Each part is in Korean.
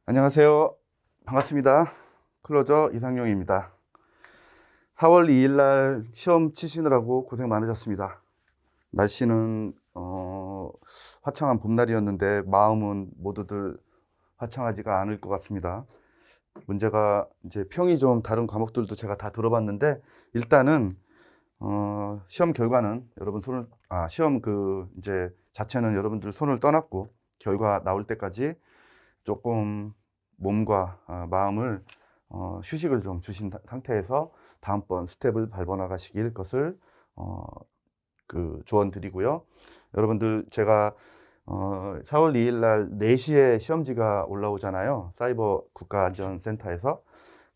안녕하세요. 반갑습니다. 클로저 이상용입니다. 4월 2일 날 시험 치시느라고 고생 많으셨습니다. 날씨는 화창한 봄날이었는데 마음은 모두들 화창하지가 않을 것 같습니다. 문제가 이제 평이 좀 다른 과목들도 제가 다 들어봤는데 일단은 시험 결과는 여러분 시험 이제 자체는 여러분들 손을 떠났고 결과 나올 때까지 조금 몸과 마음을 휴식을 좀 주신 상태에서 다음번 스텝을 밟아 나가시길 것을 조언 드리고요. 여러분들 제가 4월 2일 날 4시에 시험지가 올라오잖아요. 사이버 국가안전센터에서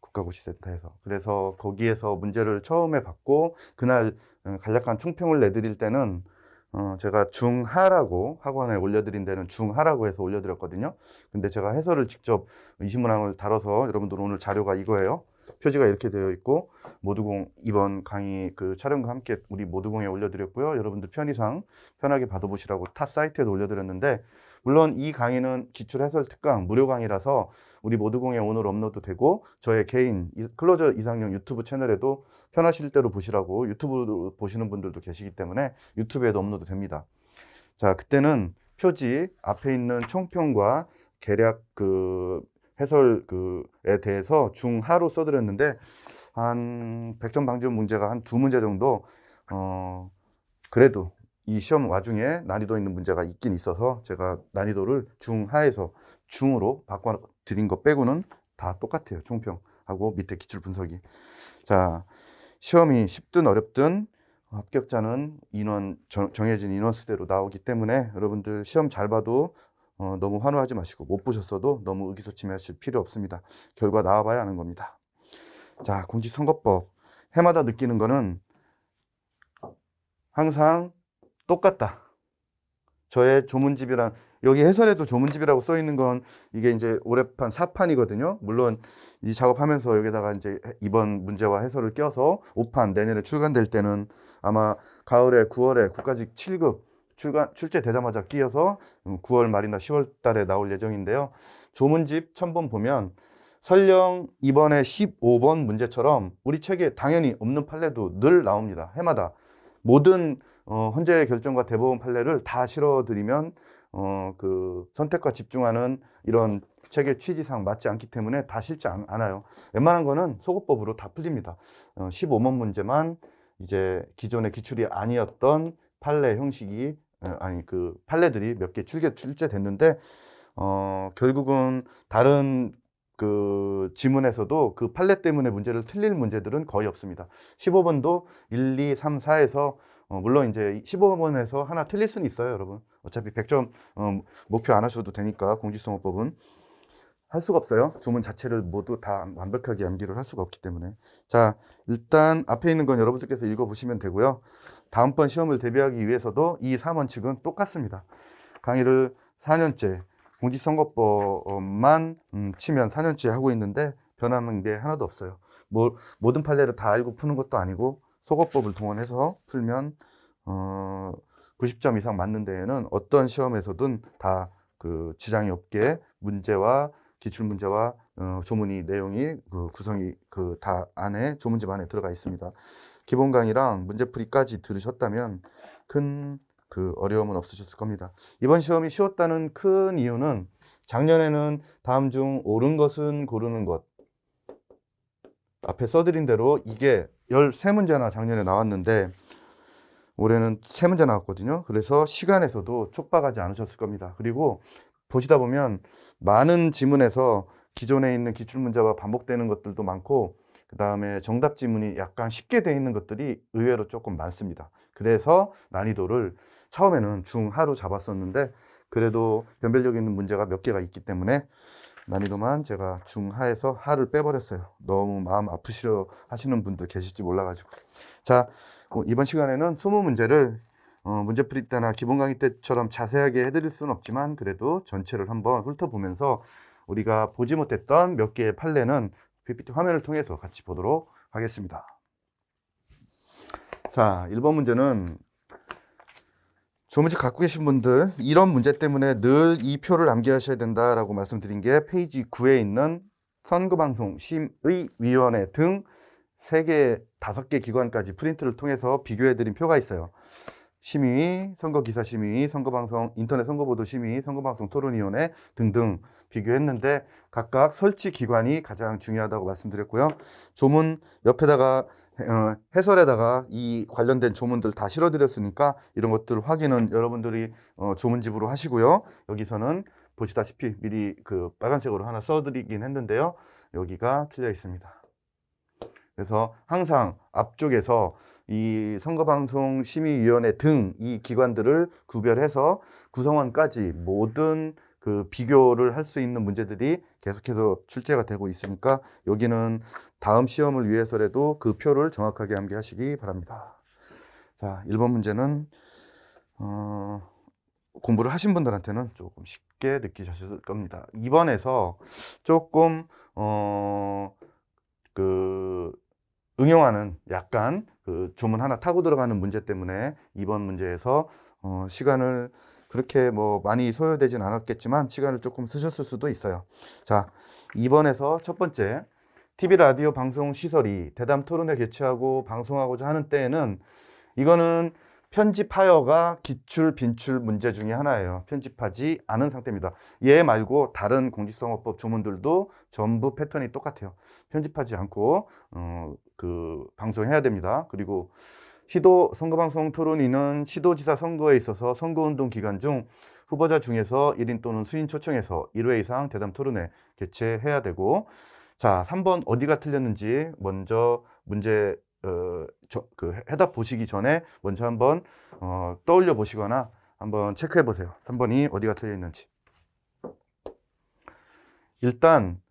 국가고시센터에서. 그래서 거기에서 문제를 처음에 받고 그날 간략한 총평을 내드릴 때는 제가 중하라고 학원에 올려드린 데는 중하라고 해서 올려드렸거든요. 근데 제가 해설을 직접 이신문항을 달아서 여러분들 오늘 자료가 이거예요. 표지가 이렇게 되어 있고 모두공 이번 강의 촬영과 함께 우리 모두공에 올려드렸고요. 여러분들 편의상 편하게 받아보시라고 타 사이트에도 올려드렸는데 물론 이 강의는 기출해설 특강 무료 강의라서 우리 모두공에 오늘 업로드 되고 저의 개인 클로저 이상용 유튜브 채널에도 편하실 대로 보시라고 유튜브로 보시는 분들도 계시기 때문에 유튜브에도 업로드 됩니다. 자, 그때는 표지 앞에 있는 총평과 계략 해설에 대해서 중하로 써드렸는데 한 100점 방지문 문제가 한 2문제 정도 그래도 이 시험 와중에 난이도 있는 문제가 있긴 있어서 제가 난이도를 중하에서 중으로 바꿔 드린 거 빼고는 다 똑같아요. 총평하고 밑에 기출 분석이. 자, 시험이 쉽든 어렵든 합격자는 정해진 인원수대로 나오기 때문에 여러분들 시험 잘 봐도 너무 환호하지 마시고 못 보셨어도 너무 의기소침하실 필요 없습니다. 결과 나와봐야 아는 겁니다. 자, 공직선거법 해마다 느끼는 거는 항상 똑같다. 저의 조문집이란 여기 해설에도 조문집이라고 써 있는 건 이게 이제 올해판 4판이거든요. 물론 이 작업하면서 여기다가 이제 이번 문제와 해설을 껴서 5판 내년에 출간될 때는 아마 가을에 9월에 국가직 7급 출제되자마자 끼어서 9월 말이나 10월 달에 나올 예정인데요. 조문집 1000번 보면 설령 이번에 15번 문제처럼 우리 책에 당연히 없는 판례도 늘 나옵니다. 해마다. 모든 헌재 결정과 대법원 판례를 다 실어드리면 선택과 집중하는 이런 책의 취지상 맞지 않기 때문에 다 실지 않아요. 웬만한 거는 소거법으로 다 풀립니다. 15번 문제만 이제 기존의 기출이 아니었던 판례 형식이 판례들이 몇 개 출제됐는데 결국은 다른 지문에서도 그 판례 때문에 문제를 틀릴 문제들은 거의 없습니다. 15번도 1, 2, 3, 4에서 물론 이제 15번에서 하나 틀릴 수는 있어요, 여러분. 어차피 100점 목표 안 하셔도 되니까 공직선거법은 할 수가 없어요. 조문 자체를 모두 다 완벽하게 암기를 할 수가 없기 때문에. 자, 일단 앞에 있는 건 여러분들께서 읽어보시면 되고요. 다음번 시험을 대비하기 위해서도 이 3원칙은 똑같습니다. 강의를 4년째 공직선거법만 치면 4년째 하고 있는데 변하는 게 하나도 없어요. 모든 판례를 다 알고 푸는 것도 아니고 소거법을 동원해서 풀면 90점 이상 맞는 데에는 어떤 시험에서든 다 지장이 없게 문제와 기출문제와 조문이 내용이 구성이 다 안에 조문집 안에 들어가 있습니다. 기본 강의랑 문제풀이까지 들으셨다면 큰 어려움은 없으셨을 겁니다. 이번 시험이 쉬웠다는 큰 이유는 작년에는 다음 중 옳은 것은 고르는 것 앞에 써드린 대로 이게 13문제나 작년에 나왔는데 올해는 3문제 나왔거든요. 그래서 시간에서도 촉박하지 않으셨을 겁니다. 그리고 보시다 보면 많은 지문에서 기존에 있는 기출문제와 반복되는 것들도 많고 그 다음에 정답 지문이 약간 쉽게 되어 있는 것들이 의외로 조금 많습니다. 그래서 난이도를 처음에는 중하로 잡았었는데 그래도 변별력 있는 문제가 몇 개가 있기 때문에 난이도만 제가 중하에서 하를 빼버렸어요. 너무 마음 아프시려 하시는 분들 계실지 몰라가지고. 자, 이번 시간에는 20문제를 문제풀이 때나 기본 강의 때처럼 자세하게 해드릴 수는 없지만 그래도 전체를 한번 훑어보면서 우리가 보지 못했던 몇 개의 판례는 PPT 화면을 통해서 같이 보도록 하겠습니다. 자, 1번 문제는 조문지 갖고 계신 분들 이런 문제 때문에 늘 이 표를 암기하셔야 된다라고 말씀드린 게 페이지 9에 있는 선거방송 심의위원회 등 3개, 5개 기관까지 프린트를 통해서 비교해드린 표가 있어요. 심의, 선거기사심의, 선거방송, 인터넷 선거보도 심의, 선거방송 토론위원회 등등 비교했는데 각각 설치 기관이 가장 중요하다고 말씀드렸고요. 조문 옆에다가 해설에다가 이 관련된 조문들 다 실어드렸으니까 이런 것들 확인은 여러분들이 조문집으로 하시고요. 여기서는 보시다시피 미리 그 빨간색으로 하나 써드리긴 했는데요. 여기가 틀려 있습니다. 그래서 항상 앞쪽에서 이 선거방송 심의위원회 등 이 기관들을 구별해서 구성원까지 모든 그 비교를 할 수 있는 문제들이 계속해서 출제가 되고 있으니까 여기는 다음 시험을 위해서라도 그 표를 정확하게 암기하시기 바랍니다. 자, 1번 문제는 공부를 하신 분들한테는 조금 쉽게 느끼셨을 겁니다. 2번에서 조금 응용하는 약간 그 조문 하나 타고 들어가는 문제 때문에 이번 문제에서 시간을 그렇게 뭐 많이 소요되진 않았겠지만 시간을 조금 쓰셨을 수도 있어요. 자, 2번에서 첫 번째, TV 라디오 방송 시설이 대담 토론회 개최하고 방송하고자 하는 때에는 이거는 편집하여가 기출 빈출 문제 중에 하나예요. 편집하지 않은 상태입니다. 얘 말고 다른 공직선거법 조문들도 전부 패턴이 똑같아요. 편집하지 않고 방송해야 됩니다. 그리고 선거방송 토론위는 시도지사 선거에 있어서 선거운동 기간 중 후보자 중에서 1인 또는 수인 초청해서 1회 이상 대담 토론회 개최해야 되고, 자, 3번 어디가 틀렸는지 먼저 문제 해답 보시기 전에 먼저 한번 떠올려 보시거나 한번 체크해 보세요. 3번이 어디가 틀려 있는지. 일단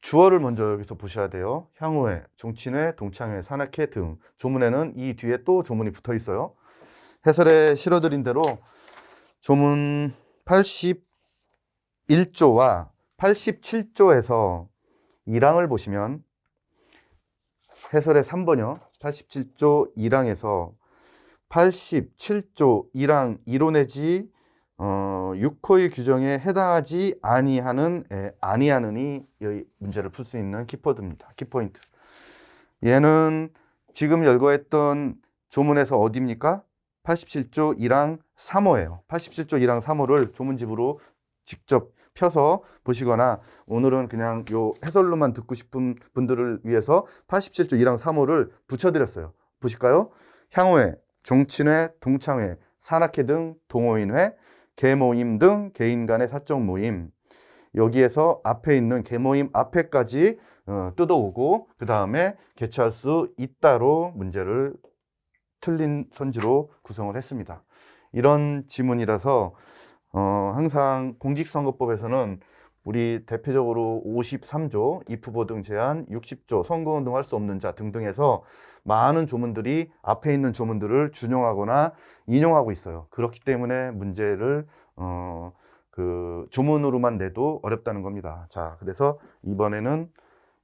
주어를 먼저 여기서 보셔야 돼요. 향후회, 종친회, 동창회, 산악회 등 조문에는 이 뒤에 또 조문이 붙어 있어요. 해설에 실어드린 대로 조문 81조와 87조에서 1항을 보시면 해설의 3번이요. 87조 1항에서 87조 1항 1호 내지 6호의 규정에 해당하지 아니하는이 이 문제를 풀 수 있는 키포드입니다. 키포인트. 얘는 지금 열거했던 조문에서 어디입니까? 87조 1항 3호예요. 87조 1항 3호를 조문집으로 직접 펴서 보시거나 오늘은 그냥 요 해설로만 듣고 싶은 분들을 위해서 87조 1항 3호를 붙여드렸어요. 보실까요? 향후회, 종친회, 동창회, 산악회 등 동호인회, 계모임 등 개인 간의 사적 모임, 여기에서 앞에 있는 계모임 앞에까지 뜯어오고 그 다음에 개최할 수 있다로 문제를 틀린 선지로 구성을 했습니다. 이런 지문이라서 항상 공직선거법에서는 우리 대표적으로 53조, 입후보 등 제한, 60조, 선거운동 할 수 없는 자 등등해서 많은 조문들이 앞에 있는 조문들을 준용하거나 인용하고 있어요. 그렇기 때문에 문제를 조문으로만 내도 어렵다는 겁니다. 자, 그래서 이번에는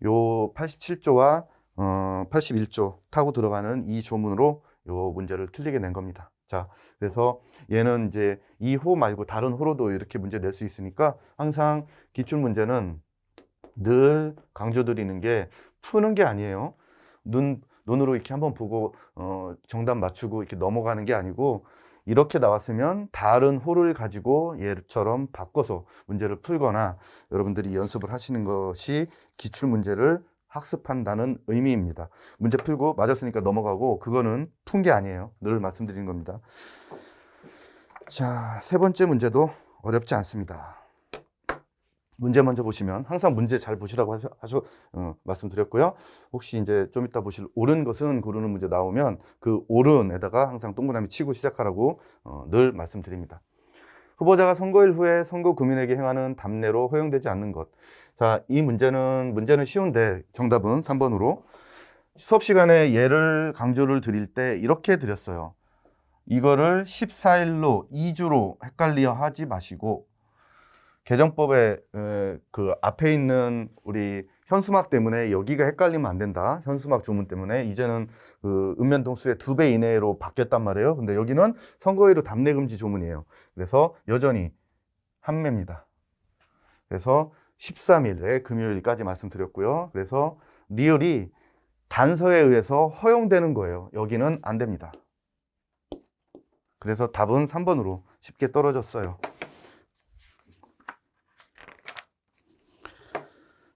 요 87조와 81조 타고 들어가는 이 조문으로 요 문제를 틀리게 낸 겁니다. 자, 그래서 얘는 이제 이 호 말고 다른 호로도 이렇게 문제 낼 수 있으니까 항상 기출 문제는 늘 강조드리는 게 푸는 게 아니에요. 눈으로 이렇게 한번 보고 정답 맞추고 이렇게 넘어가는 게 아니고 이렇게 나왔으면 다른 호를 가지고 얘처럼 바꿔서 문제를 풀거나 여러분들이 연습을 하시는 것이 기출 문제를 학습한다는 의미입니다. 문제 풀고 맞았으니까 넘어가고 그거는 푼 게 아니에요. 늘 말씀드리는 겁니다. 자, 세 번째 문제도 어렵지 않습니다. 문제 먼저 보시면 항상 문제 잘 보시라고 말씀드렸고요. 혹시 이제 좀 이따 보실 옳은 것은 고르는 문제 나오면 그 옳은에다가 항상 동그라미 치고 시작하라고 늘 말씀드립니다. 후보자가 선거일 후에 선거 구민에게 행하는 답례로 허용되지 않는 것. 자, 이 문제는 쉬운데 정답은 3번으로 수업 시간에 예를 강조를 드릴 때 이렇게 드렸어요. 이거를 14일로 2주로 헷갈려 하지 마시고 개정법에 그 앞에 있는 우리 현수막 때문에 여기가 헷갈리면 안 된다. 현수막 조문 때문에 이제는 그 읍면동수의 2배 이내로 바뀌었단 말이에요. 근데 여기는 선거일로 답례 금지 조문이에요. 그래서 여전히 한매입니다. 그래서 13일에 금요일까지 말씀드렸고요. 그래서 리을이 단서에 의해서 허용되는 거예요. 여기는 안 됩니다. 그래서 답은 3번으로 쉽게 떨어졌어요.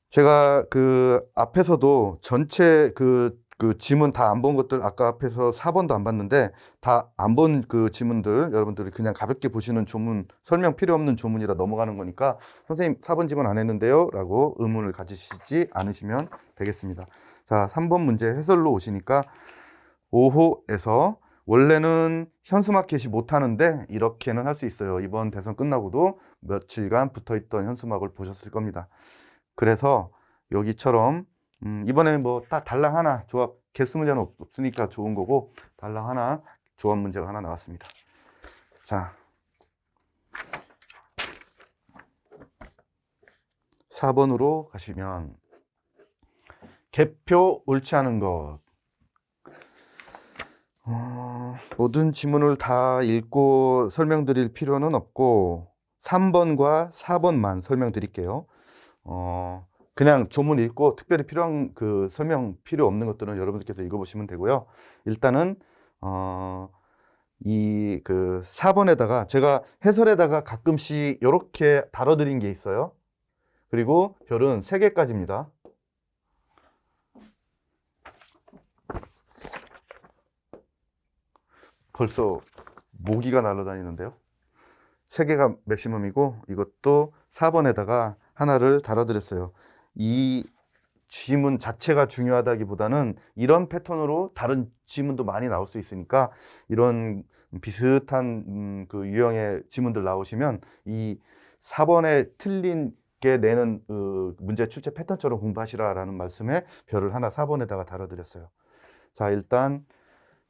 제가 그 앞에서도 전체 그 지문 다 안 본 것들 아까 앞에서 4번도 안 봤는데 다 안 본 그 지문들 여러분들이 그냥 가볍게 보시는 조문 설명 필요 없는 조문이라 넘어가는 거니까 선생님 4번 지문 안 했는데요 라고 의문을 가지시지 않으시면 되겠습니다. 자, 3번 문제 해설로 오시니까 5호에서 원래는 현수막 게시 못 하는데 이렇게는 할 수 있어요. 이번 대선 끝나고도 며칠간 붙어있던 현수막을 보셨을 겁니다. 그래서 여기처럼 이번에 뭐 딱 달랑 하나 조합 개수 문제는 없으니까 좋은 거고 달랑 하나 조합 문제가 하나 나왔습니다. 자, 4번으로 가시면 개표 옳지 않은 것. 모든 지문을 다 읽고 설명드릴 필요는 없고 3번과 4번만 설명드릴게요. 그냥 조문 읽고 특별히 필요한 그 설명 필요 없는 것들은 여러분들께서 읽어보시면 되고요. 일단은 이 그 4번에다가 제가 해설에다가 가끔씩 이렇게 다뤄드린 게 있어요. 그리고 별은 3개까지입니다. 벌써 모기가 날아다니는데요. 3개가 맥시멈이고 이것도 4번에다가 하나를 달아드렸어요. 이 지문 자체가 중요하다기보다는 이런 패턴으로 다른 지문도 많이 나올 수 있으니까 이런 비슷한 그 유형의 지문들 나오시면 이 4번에 틀린 게 내는 문제 출제 패턴처럼 공부하시라라는 말씀에 별을 하나 4번에다가 달아드렸어요. 자, 일단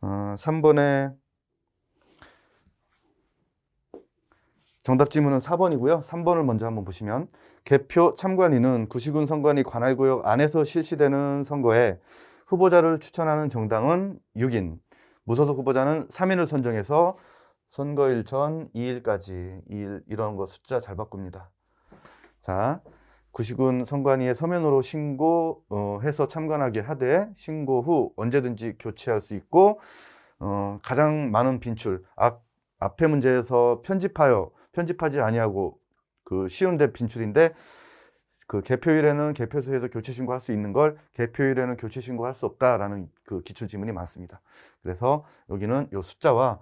3번에 정답 지문은 4번이고요. 3번을 먼저 한번 보시면 개표 참관인은 구시군 선관위 관할구역 안에서 실시되는 선거에 후보자를 추천하는 정당은 6인, 무소속 후보자는 3인을 선정해서 선거일 전 2일까지 2일 이런 거 숫자 잘 바꿉니다. 자, 구시군 선관위에 서면으로 신고해서 참관하게 하되 신고 후 언제든지 교체할 수 있고 가장 많은 빈출 앞에 문제에서 편집하지 아니하고 그 쉬운데 빈출인데 그 개표일에는 개표소에서 교체 신고할 수 있는 걸 개표일에는 교체 신고할 수 없다라는 그 기출 지문이 많습니다. 그래서 여기는 요 숫자와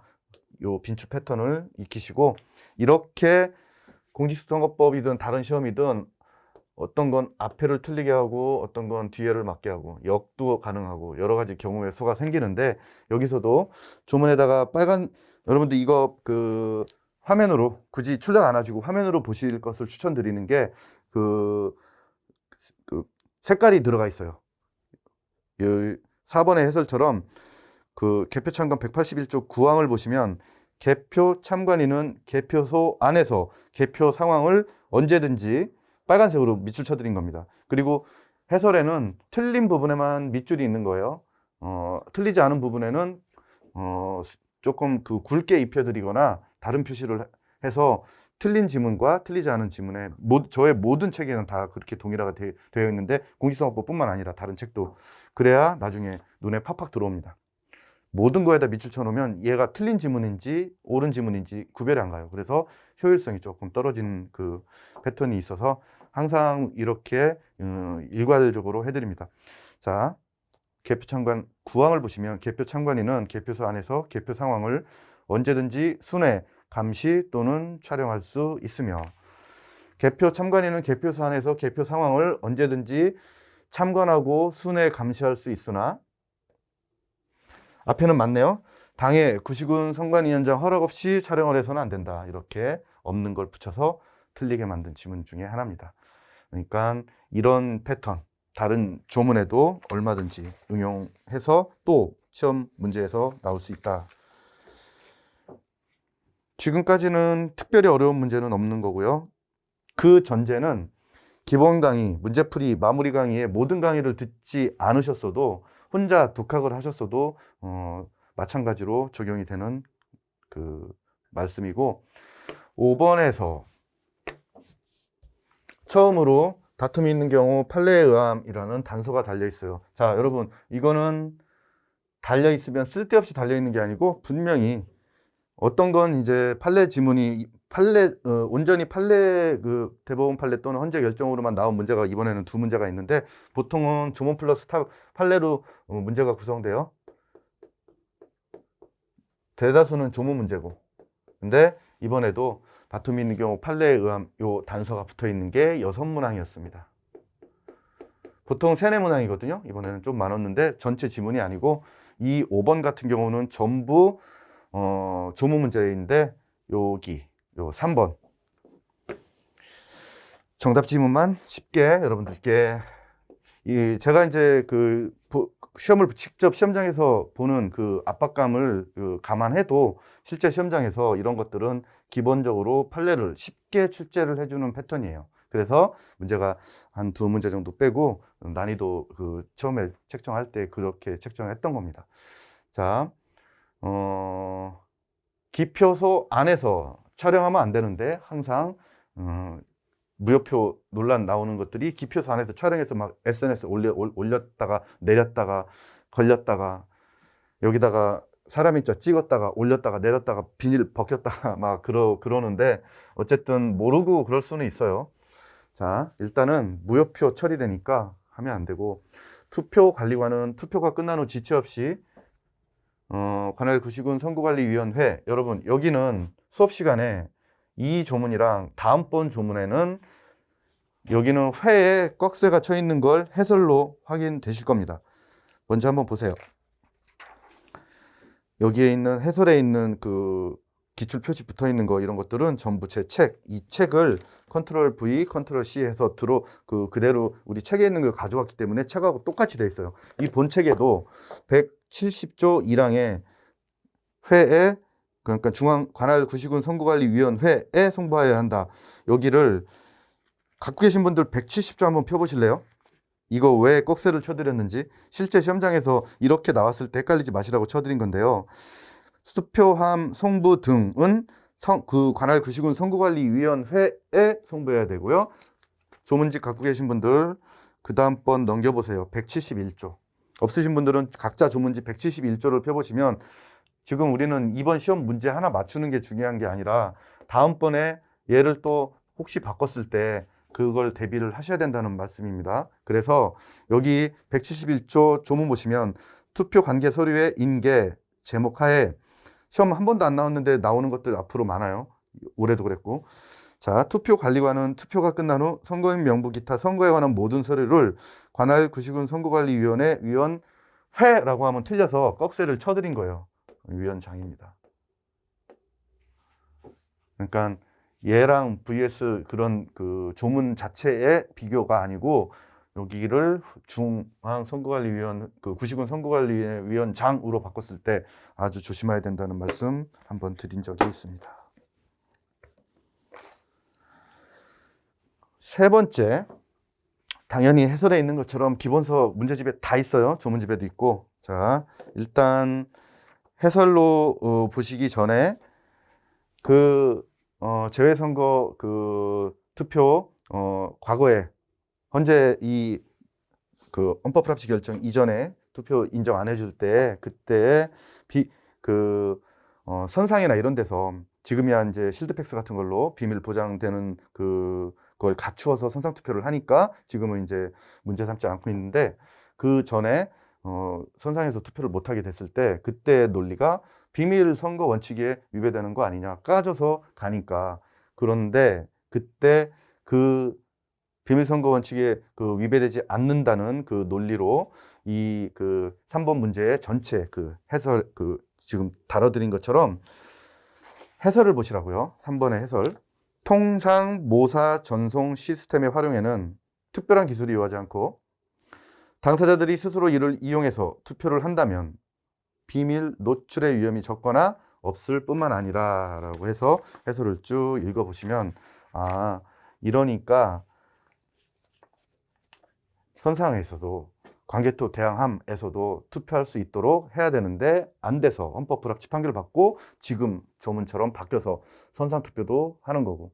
요 빈출 패턴을 익히시고 이렇게 공직선거법이든 다른 시험이든 어떤 건 앞에를 틀리게 하고 어떤 건 뒤에를 맞게 하고 역도 가능하고 여러 가지 경우의 수가 생기는데 여기서도 조문에다가 빨간 여러분들 이거 그 화면으로 굳이 출력 안 하시고 화면으로 보실 것을 추천드리는 게 그 색깔이 들어가 있어요. 4번의 해설처럼 그 개표 참관 181조 9항을 보시면 개표 참관인은 개표소 안에서 개표 상황을 언제든지 빨간색으로 밑줄 쳐드린 겁니다. 그리고 해설에는 틀린 부분에만 밑줄이 있는 거예요. 틀리지 않은 부분에는 조금 그 굵게 입혀드리거나 다른 표시를 해서 틀린 지문과 틀리지 않은 지문에 저의 모든 책에는 다 그렇게 동일화가 되어 있는데 공직선거법뿐만 아니라 다른 책도 그래야 나중에 눈에 팍팍 들어옵니다. 모든 거에다 밑줄 쳐놓으면 얘가 틀린 지문인지 옳은 지문인지 구별이 안 가요. 그래서 효율성이 조금 떨어지는 그 패턴이 있어서 항상 이렇게 일괄적으로 해드립니다. 자, 개표 참관 9항을 보시면 개표 참관인은 개표소 안에서 개표 상황을 언제든지 순회, 감시 또는 촬영할 수 있으며 개표 참관인은 개표소 안에서 개표 상황을 언제든지 참관하고 순회, 감시할 수 있으나 앞에는 맞네요. 당해 구시군 선관위원장 허락 없이 촬영을 해서는 안 된다. 이렇게 없는 걸 붙여서 틀리게 만든 지문 중에 하나입니다. 그러니까 이런 패턴 다른 조문에도 얼마든지 응용해서 또 시험 문제에서 나올 수 있다. 지금까지는 특별히 어려운 문제는 없는 거고요. 그 전제는 기본 강의, 문제풀이, 마무리 강의의 모든 강의를 듣지 않으셨어도 혼자 독학을 하셨어도 마찬가지로 적용이 되는 그 말씀이고 5번에서 처음으로 다툼이 있는 경우 판례의 의함이라는 단서가 달려 있어요. 자, 여러분 이거는 달려 있으면 쓸데없이 달려 있는 게 아니고 분명히 어떤 건 이제 판례 지문이 온전히 판례 그 대법원 판례 또는 헌재 결정으로만 나온 문제가 이번에는 두 문제가 있는데 보통은 조문 플러스 판례로 문제가 구성돼요. 대다수는 조문 문제고. 근데 이번에도 다툼이 있는 경우 판례에 의함 요 단서가 붙어 있는 게 6문항이었습니다. 보통 3, 4문항이거든요. 이번에는 좀 많았는데 전체 지문이 아니고 이 5번 같은 경우는 전부 조문 문제인데 여기 요 3번 정답 지문만 쉽게 여러분들께 제가 이제 그 시험을 직접 시험장에서 보는 그 압박감을 감안해도 실제 시험장에서 이런 것들은 기본적으로 판례를 쉽게 출제를 해주는 패턴이에요. 그래서 문제가 한 2문제 정도 빼고 난이도 그 처음에 책정할 때 그렇게 책정했던 겁니다. 자, 기표소 안에서 촬영하면 안 되는데 항상 무효표 논란 나오는 것들이 기표소 안에서 촬영해서 막 SNS에 올렸다가 내렸다가 걸렸다가 여기다가 사람 인자 찍었다가 올렸다가 내렸다가 비닐 벗겼다가 막 그러는데 어쨌든 모르고 그럴 수는 있어요. 자, 일단은 무효표 처리되니까 하면 안 되고 투표관리관은 투표가 끝난 후 지체 없이 관할 구시군 선거관리위원회 여러분 여기는 수업 시간에 이 조문이랑 다음번 조문에는 여기는 회에 꺽쇠가 쳐 있는 걸 해설로 확인되실 겁니다. 먼저 한번 보세요. 여기에 있는 해설에 있는 그 기출 표시 붙어 있는 거 이런 것들은 전부 제 책, 이 책을 컨트롤 V, 컨트롤 C 해서 그대로 우리 책에 있는 걸 가져왔기 때문에 책하고 똑같이 돼 있어요. 이 본책에도 170조 1항에 회에 그러니까 중앙 관할 구시군 선거관리위원회에 송부하여야 한다. 여기를 갖고 계신 분들 170조 한번 펴보실래요? 이거 왜 꺽쇠를 쳐드렸는지 실제 시험장에서 이렇게 나왔을 때 헷갈리지 마시라고 쳐드린 건데요. 투표함 송부 등은 그 관할 구시군 선거관리위원회에 송부해야 되고요. 조문집 갖고 계신 분들 그 다음번 넘겨보세요. 171조. 없으신 분들은 각자 조문집 171조를 펴보시면 지금 우리는 이번 시험 문제 하나 맞추는 게 중요한 게 아니라 다음번에 얘를 또 혹시 바꿨을 때 그걸 대비를 하셔야 된다는 말씀입니다. 그래서 여기 171조 조문 보시면 투표 관계 서류의 인계 제목 하에 시험 한 번도 안 나왔는데 나오는 것들 앞으로 많아요. 올해도 그랬고. 자, 투표관리관은 투표가 끝난 후 선거인 명부 기타 선거에 관한 모든 서류를 관할 구시군 선거관리위원회 위원회라고 하면 틀려서 꺽쇠를 쳐드린 거예요. 위원장입니다. 그러니까 얘랑 vs 그런 그 조문 자체의 비교가 아니고 여기를 중앙 선거관리위원 그 구시군 선거관리위원장으로 바꿨을 때 아주 조심해야 된다는 말씀 한번 드린 적이 있습니다. 세 번째, 당연히 해설에 있는 것처럼 기본서 문제집에 다 있어요. 조문집에도 있고. 자, 일단 해설로 보시기 전에 재외선거 그 투표 과거에 현재 이 그 헌법합치 결정 이전에 투표 인정 안 해줄 때 그때 선상이나 이런 데서 지금이야 이제 실드팩스 같은 걸로 비밀 보장되는 그걸 갖추어서 선상 투표를 하니까 지금은 이제 문제 삼지 않고 있는데 그 전에 선상에서 투표를 못 하게 됐을 때 그때 논리가 비밀 선거 원칙에 위배되는 거 아니냐 까져서 가니까 그런데 그때 그 비밀 선거 원칙에 위배되지 않는다는 그 논리로 이 3번 문제의 전체 해설 지금 다뤄드린 것처럼 해설을 보시라고요. 3번의 해설. 통상 모사 전송 시스템의 활용에는 특별한 기술이 요하지 않고 당사자들이 스스로 이를 이용해서 투표를 한다면 비밀 노출의 위험이 적거나 없을 뿐만 아니라 라고 해서 해설을 쭉 읽어보시면 이러니까 선상에서도 관개토 대항함에서도 투표할 수 있도록 해야 되는데 안 돼서 헌법 불합치 판결을 받고 지금 조문처럼 바뀌어서 선상 투표도 하는 거고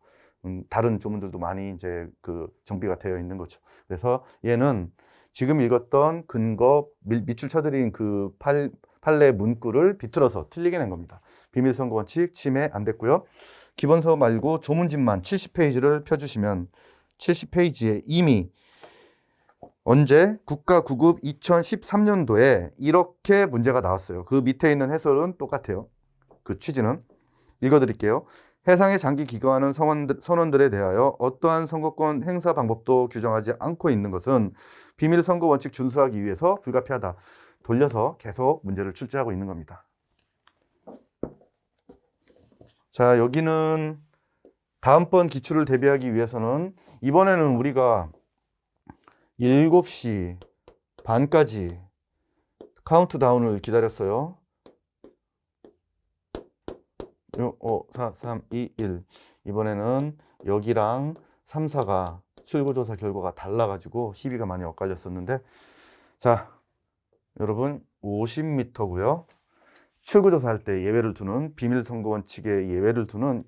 다른 조문들도 많이 이제 그 정비가 되어 있는 거죠. 그래서 얘는 지금 읽었던 근거 밑줄 쳐드린 그 판례 문구를 비틀어서 틀리게 낸 겁니다. 비밀선거 원칙 침해 안 됐고요. 기본서 말고 조문집만 70페이지를 펴주시면 70페이지에 이미 언제? 국가구급 2013년도에 이렇게 문제가 나왔어요. 그 밑에 있는 해설은 똑같아요. 그 취지는. 읽어드릴게요. 해상에 장기 기거하는 선원들에 대하여 어떠한 선거권 행사 방법도 규정하지 않고 있는 것은 비밀선거 원칙 준수하기 위해서 불가피하다. 돌려서 계속 문제를 출제하고 있는 겁니다. 자, 여기는 다음번 기출을 대비하기 위해서는 이번에는 우리가 7시 반까지 카운트다운을 기다렸어요. 5, 4, 3, 2, 1. 이번에는 여기랑 3, 4가 출구조사 결과가 달라가지고 희비가 많이 엇갈렸었는데, 자, 여러분 50m고요. 출구조사할 때 예외를 두는 비밀선거원 측에 예외를 두는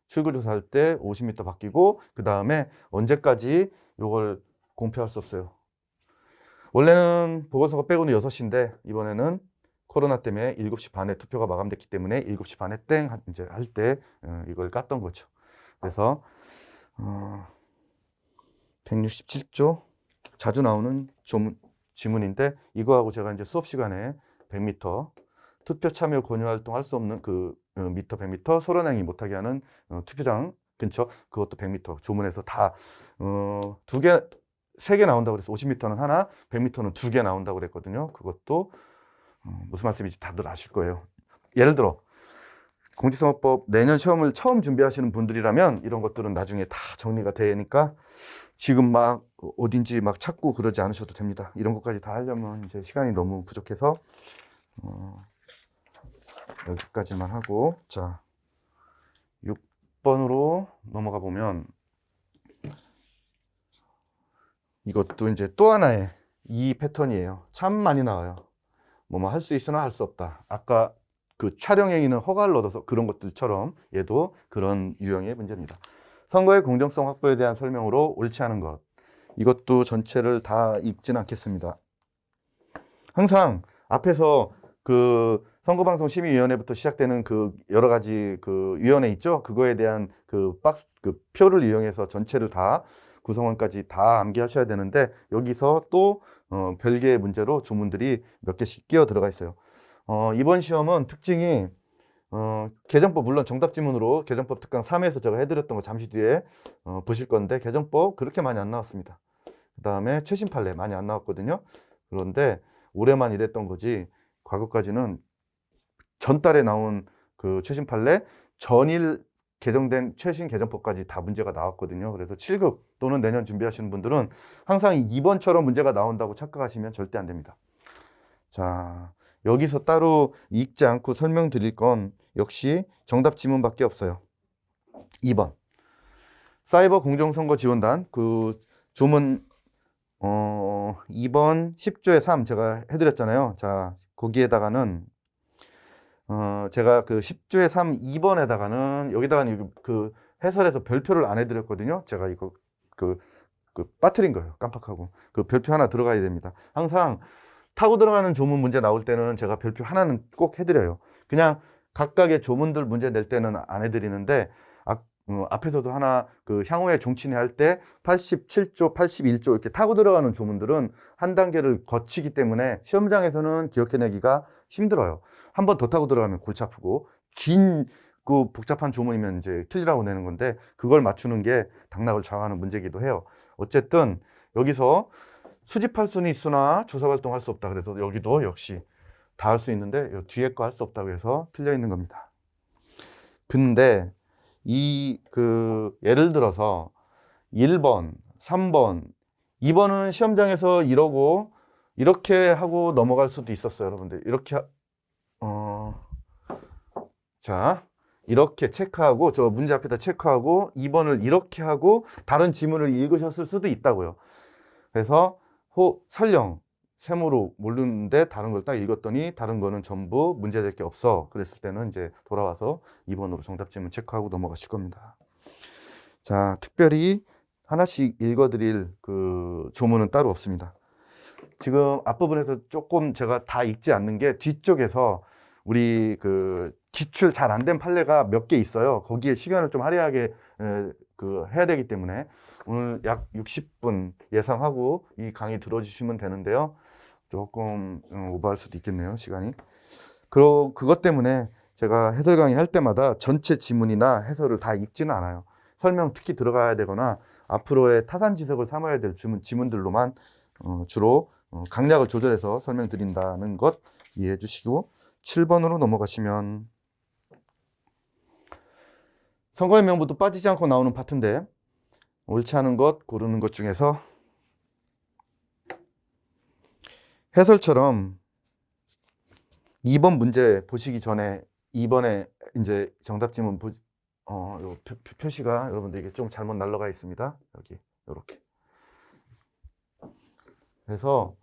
출구조사할 때 50m 바뀌고 그 다음에 언제까지 요걸 공표할 수 없어요. 원래는 보궐선거 빼고는 6시인데 이번에는 코로나 때문에 7시 반에 투표가 마감됐기 때문에 7시 반에 땡 이제 할 때 이걸 깠던 거죠. 그래서 167조 자주 나오는 지문인데 이거하고 제가 이제 수업 시간에 100m 투표 참여 권유 활동 할 수 없는 그 미터 100m 소란행위 못하게 하는 투표장 근처 그것도 100m 조문에서 다 3개 나온다고 그래서 50m는 하나, 100m는 2개 나온다고 그랬거든요. 그것도 무슨 말씀인지 다들 아실 거예요. 예를 들어 공직선거법 내년 시험을 처음 준비하시는 분들이라면 이런 것들은 나중에 다 정리가 되니까 지금 막 어딘지 막 찾고 그러지 않으셔도 됩니다. 이런 것까지 다 하려면 이제 시간이 너무 부족해서 여기까지만 하고, 자 6번으로 넘어가 보면 이것도 이제 또 하나의 이 패턴이에요. 참 많이 나와요. 뭐 할 수 있으나 할 수 없다. 아까 그 촬영행위는 허가를 얻어서 그런 것들처럼 얘도 그런 유형의 문제입니다. 선거의 공정성 확보에 대한 설명으로 옳지 않은 것. 이것도 전체를 다 읽지는 않겠습니다. 항상 앞에서 그 선거방송심의위원회부터 시작되는 그 여러 가지 그 위원회 있죠? 그거에 대한 그 표를 이용해서 전체를 다 구성원까지 다 암기하셔야 되는데 여기서 또 별개의 문제로 조문들이 몇 개씩 끼어 들어가 있어요. 이번 시험은 특징이 개정법 물론 정답지문으로 개정법 특강 3에서 제가 해드렸던 거 잠시 뒤에 보실 건데 개정법 그렇게 많이 안 나왔습니다. 그 다음에 최신 판례 많이 안 나왔거든요. 그런데 올해만 이랬던 거지 과거까지는 전달에 나온 그 최신 판례 전일 개정된 최신 개정법까지 다 문제가 나왔거든요. 그래서 7급 또는 내년 준비하시는 분들은 항상 이번처럼 문제가 나온다고 착각하시면 절대 안 됩니다. 자, 여기서 따로 읽지 않고 설명드릴 건 역시 정답 지문밖에 없어요. 2번 사이버 공정선거 지원단 그 조문 2번 10조의 3 제가 해드렸잖아요. 자, 거기에다가는 제가 그 10조의 3 2번에다가는 여기다가는 그 해설에서 별표를 안 해드렸거든요. 제가 이거 그 빠뜨린 거예요. 깜빡하고. 그 별표 하나 들어가야 됩니다. 항상 타고 들어가는 조문 문제 나올 때는 제가 별표 하나는 꼭 해드려요. 그냥 각각의 조문들 문제 낼 때는 안 해드리는데 앞에서도 하나 그 향후에 종친회 할 때 87조, 81조 이렇게 타고 들어가는 조문들은 한 단계를 거치기 때문에 시험장에서는 기억해내기가 힘들어요. 한 번 더 타고 들어가면 골치 아프고 긴 그 복잡한 조문이면 이제 틀리라고 내는 건데 그걸 맞추는 게 당락을 좌우하는 문제이기도 해요. 어쨌든 여기서 수집할 수는 있으나 조사활동 할 수 없다. 그래서 여기도 역시 다 할 수 있는데 뒤에 거 할 수 없다고 해서 틀려 있는 겁니다. 근데 예를 들어서 1번, 3번, 2번은 시험장에서 이렇게 하고 넘어갈 수도 있었어요, 여러분들. 이렇게 자, 이렇게 체크하고 저 문제 앞에다 체크하고 2번을 이렇게 하고 다른 지문을 읽으셨을 수도 있다고요. 그래서 설령 세모로 모르는데 다른 걸 딱 읽었더니 다른 거는 전부 문제될 게 없어. 그랬을 때는 이제 돌아와서 2번으로 정답 지문 체크하고 넘어가실 겁니다. 자, 특별히 하나씩 읽어드릴 그 조문은 따로 없습니다. 지금 앞부분에서 조금 제가 다 읽지 않는 게 뒤쪽에서 우리 그 기출 잘 안 된 판례가 몇 개 있어요. 거기에 시간을 좀 할애하게 해야 되기 때문에 오늘 약 60분 예상하고 이 강의 들어주시면 되는데요. 조금 오버할 수도 있겠네요, 시간이. 그것 때문에 제가 해설 강의 할 때마다 전체 지문이나 해설을 다 읽지는 않아요. 설명 특히 들어가야 되거나 앞으로의 타산지석을 삼아야 될 지문들로만 주로 강약을 조절해서 설명드린다는 것 이해해 주시고 7번으로 넘어가시면 선거의 명부도 빠지지 않고 나오는 파트인데 옳지 않은 것 고르는 것 중에서 해설처럼 2번 문제 보시기 전에 2번에 이제 정답 지문 요 표시가 여러분들 이게 좀 잘못 날라가 있습니다. 여기 이렇게. 그래서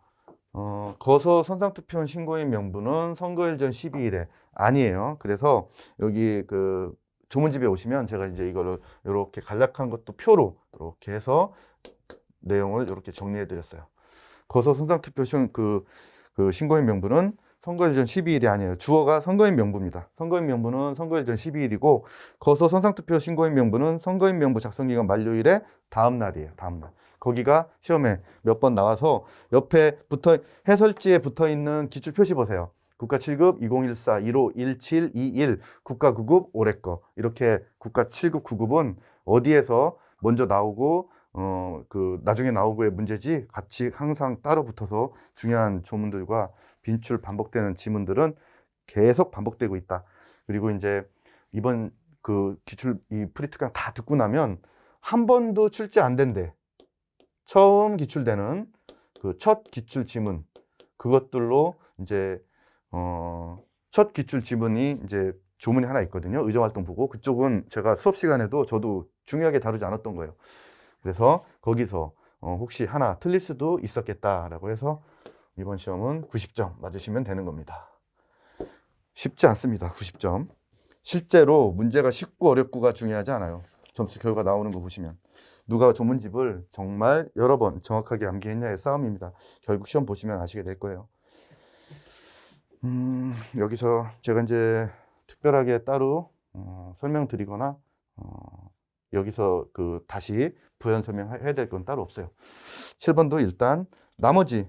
거서 선상투표원 신고인 명부는 선거일 전 12일에 아니에요. 그래서 여기 그 조문집에 오시면 제가 이제 이거를 이렇게 간략한 것도 표로 이렇게 해서 내용을 이렇게 정리해 드렸어요. 거서 선상투표 그 신고인 명부는 선거일 전 12일이 아니에요. 주어가 선거인 명부입니다. 선거인 명부는 선거일 전 12일이고 거서 선상투표 신고인 명부는 선거인 명부 작성기간 만료일의 다음 날이에요. 다음 날. 거기가 시험에 몇 번 나와서 옆에 해설지에 붙어 있는 기출 표시 보세요. 국가 7급 2014 15 17 21 국가 9급 올해 거. 이렇게 국가 7급 9급은 어디에서 먼저 나오고 나중에 나오고의 문제지 같이 항상 따로 붙어서 중요한 조문들과 빈출 반복되는 지문들은 계속 반복되고 있다. 그리고 이제 이번 그 기출 이 프리특강 다 듣고 나면 한 번도 출제 안 된대. 처음 기출되는 그 첫 기출 지문 그것들로 이제 첫 기출 지문이 이제 조문이 하나 있거든요. 의정활동 보고 그쪽은 제가 수업 시간에도 저도 중요하게 다루지 않았던 거예요. 그래서 거기서 혹시 하나 틀릴 수도 있었겠다라고 해서 이번 시험은 90점 맞으시면 되는 겁니다. 쉽지 않습니다. 90점. 실제로 문제가 쉽고 어렵고가 중요하지 않아요. 점수 결과 나오는 거 보시면. 누가 조문집을 정말 여러 번 정확하게 암기했냐의 싸움입니다. 결국 시험 보시면 아시게 될 거예요. 여기서 제가 이제 특별하게 따로 설명드리거나 여기서 다시 부연 설명해야 될 건 따로 없어요. 7번도 일단 나머지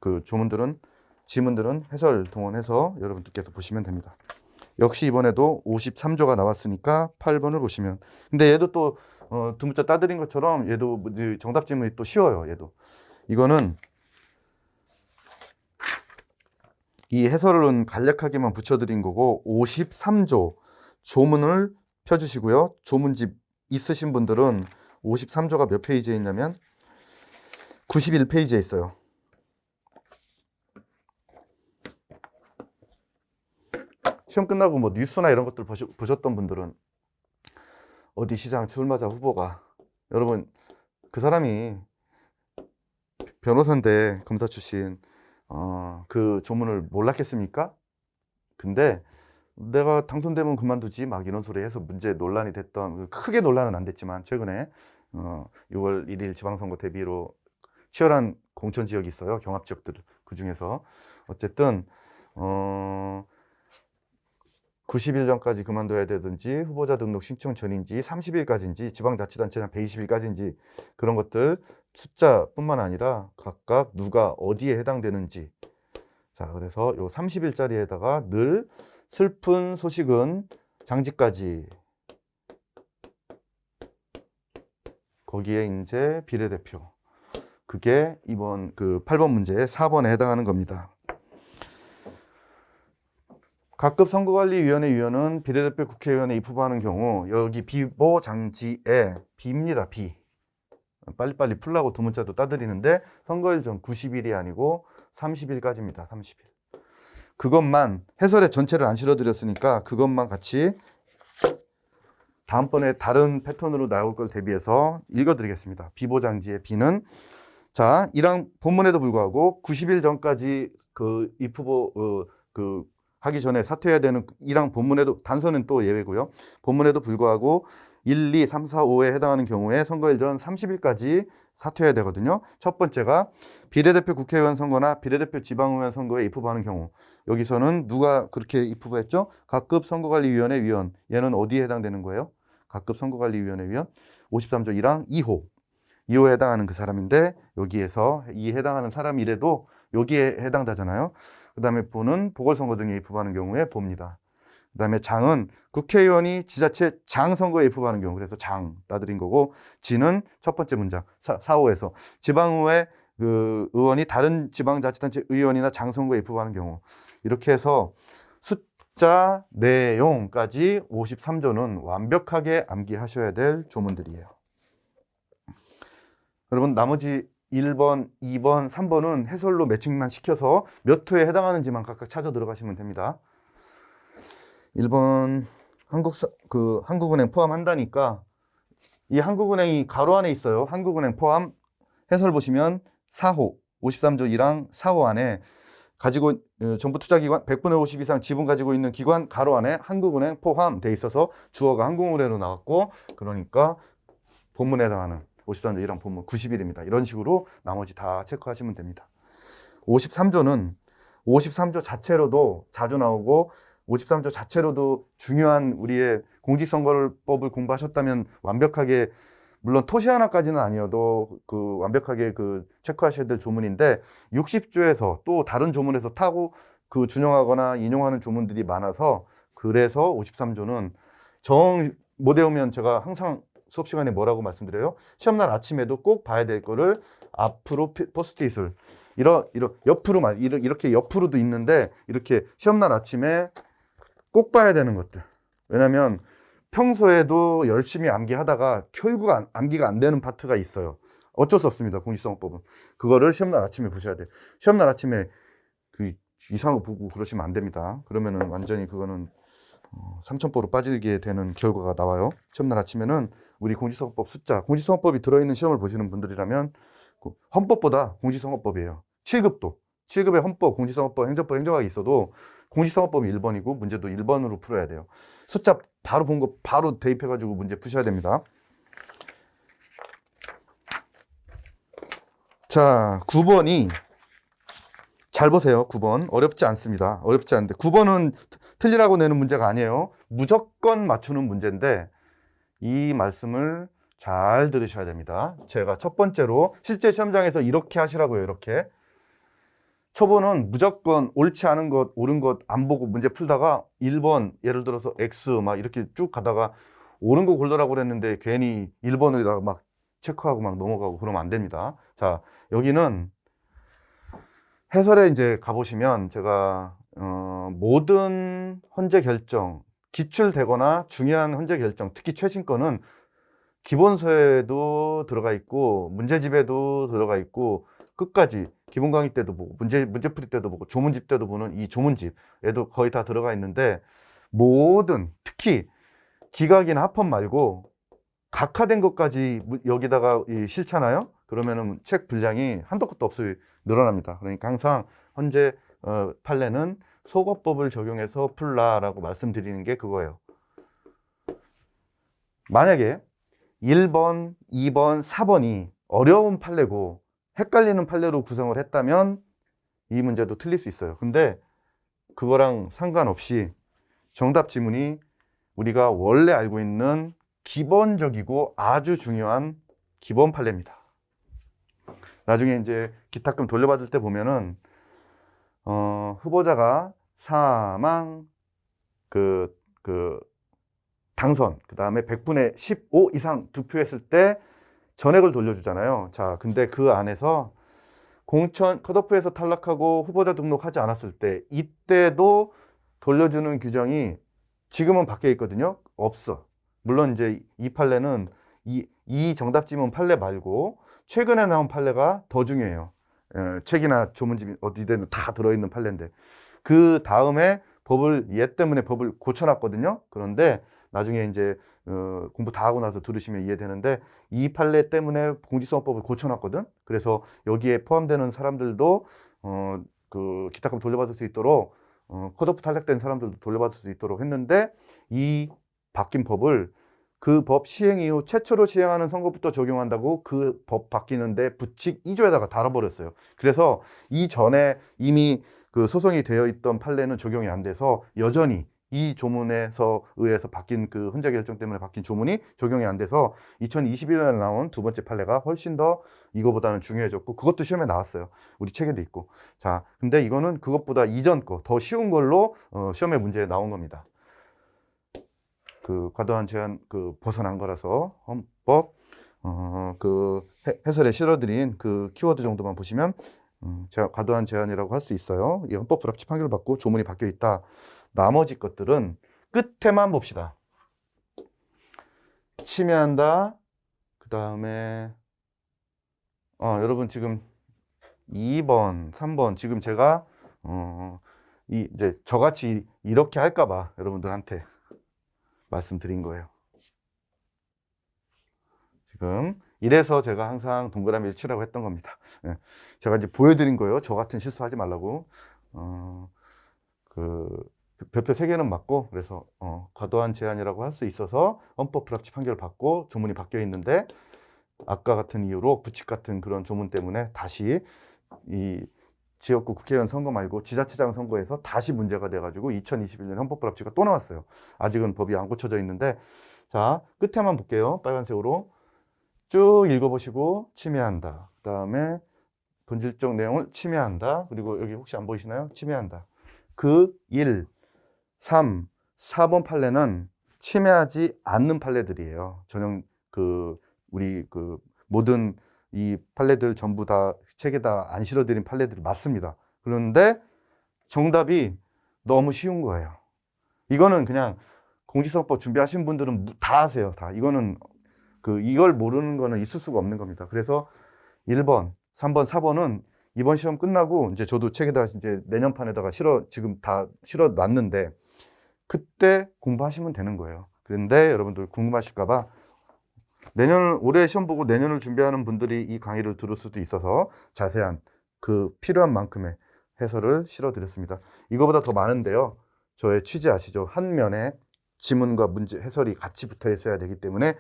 그 지문들은 해설 동원해서 여러분들께서 보시면 됩니다. 역시 이번에도 53조가 나왔으니까 8번을 보시면. 근데 얘도 또 두 문자 따드린 것처럼 얘도 정답 지문이 또 쉬워요. 얘도. 이거는 이 해설은 간략하게만 붙여드린 거고 53조 조문을 펴주시고요. 조문집 있으신 분들은 53조가 몇 페이지에 있냐면 91페이지에 있어요. 시험 끝나고 뭐 뉴스나 이런 것들 보셨던 분들은 어디 시장 출마자 후보가 여러분 그 사람이 변호사인데 검사 출신 그 조문을 몰랐겠습니까? 근데 내가 당선되면 그만두지 막 이런 소리 해서 문제 논란이 됐던 크게 논란은 안 됐지만 최근에 6월 1일 지방선거 대비로 치열한 공천 지역이 있어요. 경합 지역들 그중에서 어쨌든 90일 전까지 그만둬야 되든지 후보자 등록 신청 전인지 30일까지인지 지방자치단체장 120일까지인지 그런 것들 숫자뿐만 아니라 각각 누가 어디에 해당되는지 자 그래서 요 30일짜리에다가 늘 슬픈 소식은 장지까지 거기에 이제 비례대표 그게 이번 그 8번 문제 4번에 해당하는 겁니다. 각급 선거관리위원회 위원은 비례대표 국회의원에 입후보하는 경우 여기 비보장지에 비입니다. 비. 빨리빨리 풀라고 두 문자도 따드리는데 선거일 전 90일이 아니고 30일까지입니다. 30일. 그것만 해설의 전체를 안 실어드렸으니까 그것만 같이 다음번에 다른 패턴으로 나올 걸 대비해서 읽어드리겠습니다. 비보장지의 비는 자 1항 본문에도 불구하고 90일 전까지 그 입후보 하기 전에 사퇴해야 되는 1항 본문에도 단서는 또 예외고요. 본문에도 불구하고 1, 2, 3, 4, 5에 해당하는 경우에 선거일 전 30일까지 사퇴해야 되거든요. 첫 번째가 비례대표 국회의원 선거나 비례대표 지방의원 선거에 입후보하는 경우 여기서는 누가 그렇게 입후보했죠? 각급 선거관리위원회 위원 얘는 어디에 해당되는 거예요? 각급 선거관리위원회 위원 53조 1항 2호에 해당하는 그 사람인데 여기에서 이 해당하는 사람이라도 여기에 해당되잖아요. 그 다음에 보는 보궐선거 등에 입후보하는 경우에 봅니다. 그 다음에 장은 국회의원이 지자체 장 선거에 입후보하는 경우 그래서 장 따드린 거고 지는 첫 번째 문장 4호에서 지방의회 그 의원이 다른 지방자치단체 의원이나 장 선거에 입후보하는 경우 이렇게 해서 숫자 내용까지 53조는 완벽하게 암기하셔야 될 조문들이에요. 여러분 나머지 1번, 2번, 3번은 해설로 매칭만 시켜서 몇 호에 해당하는지만 각각 찾아 들어가시면 됩니다. 1번 한국은행 포함한다니까 이 한국은행이 가로 안에 있어요. 한국은행 포함 해설 보시면 4호 53조 1항 4호 안에 가지고 정부투자기관 100분의 50 이상 지분 가지고 있는 기관 가로 안에 한국은행 포함돼 있어서 주어가 한국은행으로 나왔고 그러니까 본문에 해당하는 53조 1항 본문 90일입니다. 이런 식으로 나머지 다 체크하시면 됩니다. 53조는 53조 자체로도 자주 나오고 53조 자체로도 중요한 우리의 공직선거법을 공부하셨다면 완벽하게 물론 토시 하나까지는 아니어도 그 완벽하게 그 체크하셔야 될 조문인데 60조에서 또 다른 조문에서 타고 그 준용하거나 인용하는 조문들이 많아서 그래서 53조는 정 못 외우면 제가 항상 수업 시간에 뭐라고 말씀드려요? 시험날 아침에도 꼭 봐야 될 거를 앞으로 포스트잇을 이렇게 옆으로도 있는데 이렇게 시험날 아침에 꼭 봐야 되는 것들. 왜냐면 평소에도 열심히 암기하다가 결국 암기가 안 되는 파트가 있어요. 어쩔 수 없습니다. 공직선거법은. 그거를 시험날 아침에 보셔야 돼요. 시험날 아침에 그 이상한 거 보고 그러시면 안 됩니다. 그러면은 완전히 그거는 삼천포로 빠지게 되는 결과가 나와요. 시험날 아침에는 우리 공직선거법 숫자, 공직선거법이 들어있는 시험을 보시는 분들이라면 헌법보다 공직선거법이에요. 7급의 헌법, 공직선거법, 행정법, 행정학이 있어도 공직선거법이 1번이고 문제도 1번으로 풀어야 돼요. 숫자 바로 본 거 바로 대입해가지고 문제 푸셔야 됩니다. 자, 9번이 잘 보세요. 9번 어렵지 않습니다. 어렵지 않은데 9번은 틀리라고 내는 문제가 아니에요. 무조건 맞추는 문제인데 이 말씀을 잘 들으셔야 됩니다. 제가 첫 번째로 실제 시험장에서 이렇게 하시라고요. 이렇게 초보는 무조건 옳지 않은 것, 옳은 것 안 보고 문제 풀다가 1번 예를 들어서 X 막 이렇게 쭉 가다가 옳은 거 골라라고 그랬는데 괜히 1번에다가 막 체크하고 막 넘어가고 그러면 안 됩니다. 자, 여기는 해설에 이제 가보시면 제가 모든 헌재 결정, 기출되거나 중요한 헌재 결정, 특히 최신 거는 기본서에도 들어가 있고 문제집에도 들어가 있고 끝까지 기본 강의 때도 보고 문제풀이 때도 보고 조문집 때도 보는 이 조문집에도 거의 다 들어가 있는데 모든 특히 기각이나 합헌 말고 각하된 것까지 여기다가 실잖아요. 그러면은 책 분량이 한도 끝도 없이 늘어납니다. 그러니까 항상 현재 판례는 소거법을 적용해서 풀라라고 말씀드리는 게 그거예요. 만약에 1번, 2번, 4번이 어려운 판례고 헷갈리는 판례로 구성을 했다면 이 문제도 틀릴 수 있어요. 근데 그거랑 상관없이 정답 지문이 우리가 원래 알고 있는 기본적이고 아주 중요한 기본 판례입니다. 나중에 이제 기탁금 돌려받을 때 보면은 후보자가 사망, 당선, 그 다음에 100분의 15 이상 득표했을 때 전액을 돌려주잖아요. 자, 근데 그 안에서 공천 컷오프에서 탈락하고 후보자 등록하지 않았을 때 이때도 돌려주는 규정이 지금은 바뀌어 있거든요. 없어. 물론 이제 이 판례는 이 정답 지문 판례 말고 최근에 나온 판례가 더 중요해요. 책이나 조문집 어디든 다 들어있는 판례인데 그 다음에 얘 때문에 법을 고쳐놨거든요. 그런데 나중에 이제 공부 다 하고 나서 들으시면 이해되는데 이 판례 때문에 공직선거법을 고쳐놨거든. 그래서 여기에 포함되는 사람들도 그 기탁금 돌려받을 수 있도록 컷오프 탈락된 사람들도 돌려받을 수 있도록 했는데 이 바뀐 법을 그 법 시행 이후 최초로 시행하는 선거부터 적용한다고 그 법 바뀌는데 부칙 2조에다가 달아버렸어요. 그래서 이전에 이미 그 소송이 되어 있던 판례는 적용이 안 돼서 여전히 이 조문에서 의해서 바뀐 그 헌재 결정 때문에 바뀐 조문이 적용이 안 돼서 2021년에 나온 두 번째 판례가 훨씬 더 이거보다는 중요해졌고 그것도 시험에 나왔어요. 우리 책에도 있고. 자, 근데 이거는 그것보다 이전 거 더 쉬운 걸로 시험에 문제에 나온 겁니다. 그 과도한 제한 그 벗어난 거라서 헌법 그 해설에 실어드린 그 키워드 정도만 보시면 제가 과도한 제한이라고 할 수 있어요. 이 헌법 불합치 판결을 받고 조문이 바뀌어 있다. 나머지 것들은 끝에만 봅시다. 침해한다. 그 다음에 여러분 지금 2번, 3번 지금 제가 이제 저같이 이렇게 할까봐 여러분들한테 말씀드린 거예요. 지금 이래서 제가 항상 동그라미를 치라고 했던 겁니다. 예. 제가 이제 보여드린 거예요. 저 같은 실수하지 말라고. 그 별표 3개는 맞고 그래서 과도한 제한이라고 할 수 있어서 헌법 불합치 판결을 받고 조문이 바뀌어 있는데 아까 같은 이유로 부칙 같은 그런 조문 때문에 다시 이 지역구 국회의원 선거 말고 지자체장 선거에서 다시 문제가 돼가지고 2021년 헌법 불합치가 또 나왔어요. 아직은 법이 안 고쳐져 있는데 자 끝에만 볼게요. 빨간색으로 쭉 읽어보시고 침해한다. 그 다음에 본질적 내용을 침해한다. 그리고 여기 혹시 안 보이시나요? 침해한다. 그 1, 3, 4번 판례는 침해하지 않는 판례들이에요. 전형 우리 모든 이 판례들 전부 다 책에다 안 실어드린 판례들이 맞습니다. 그런데 정답이 너무 쉬운 거예요. 이거는 그냥 공직선거법 준비하신 분들은 다 아세요. 다. 이거는 이걸 모르는 거는 있을 수가 없는 겁니다. 그래서 1번, 3번, 4번은 이번 시험 끝나고 이제 저도 책에다 이제 내년판에다가 지금 다 실어 놨는데 그때 공부하시면 되는 거예요. 그런데 여러분들 궁금하실까봐 올해 시험 보고 내년을 준비하는 분들이 이 강의를 들을 수도 있어서 자세한 필요한 만큼의 해설을 실어 드렸습니다. 이거보다 더 많은데요. 저의 취지 아시죠? 한 면에 지문과 문제 해설이 같이 붙어 있어야 되기 때문에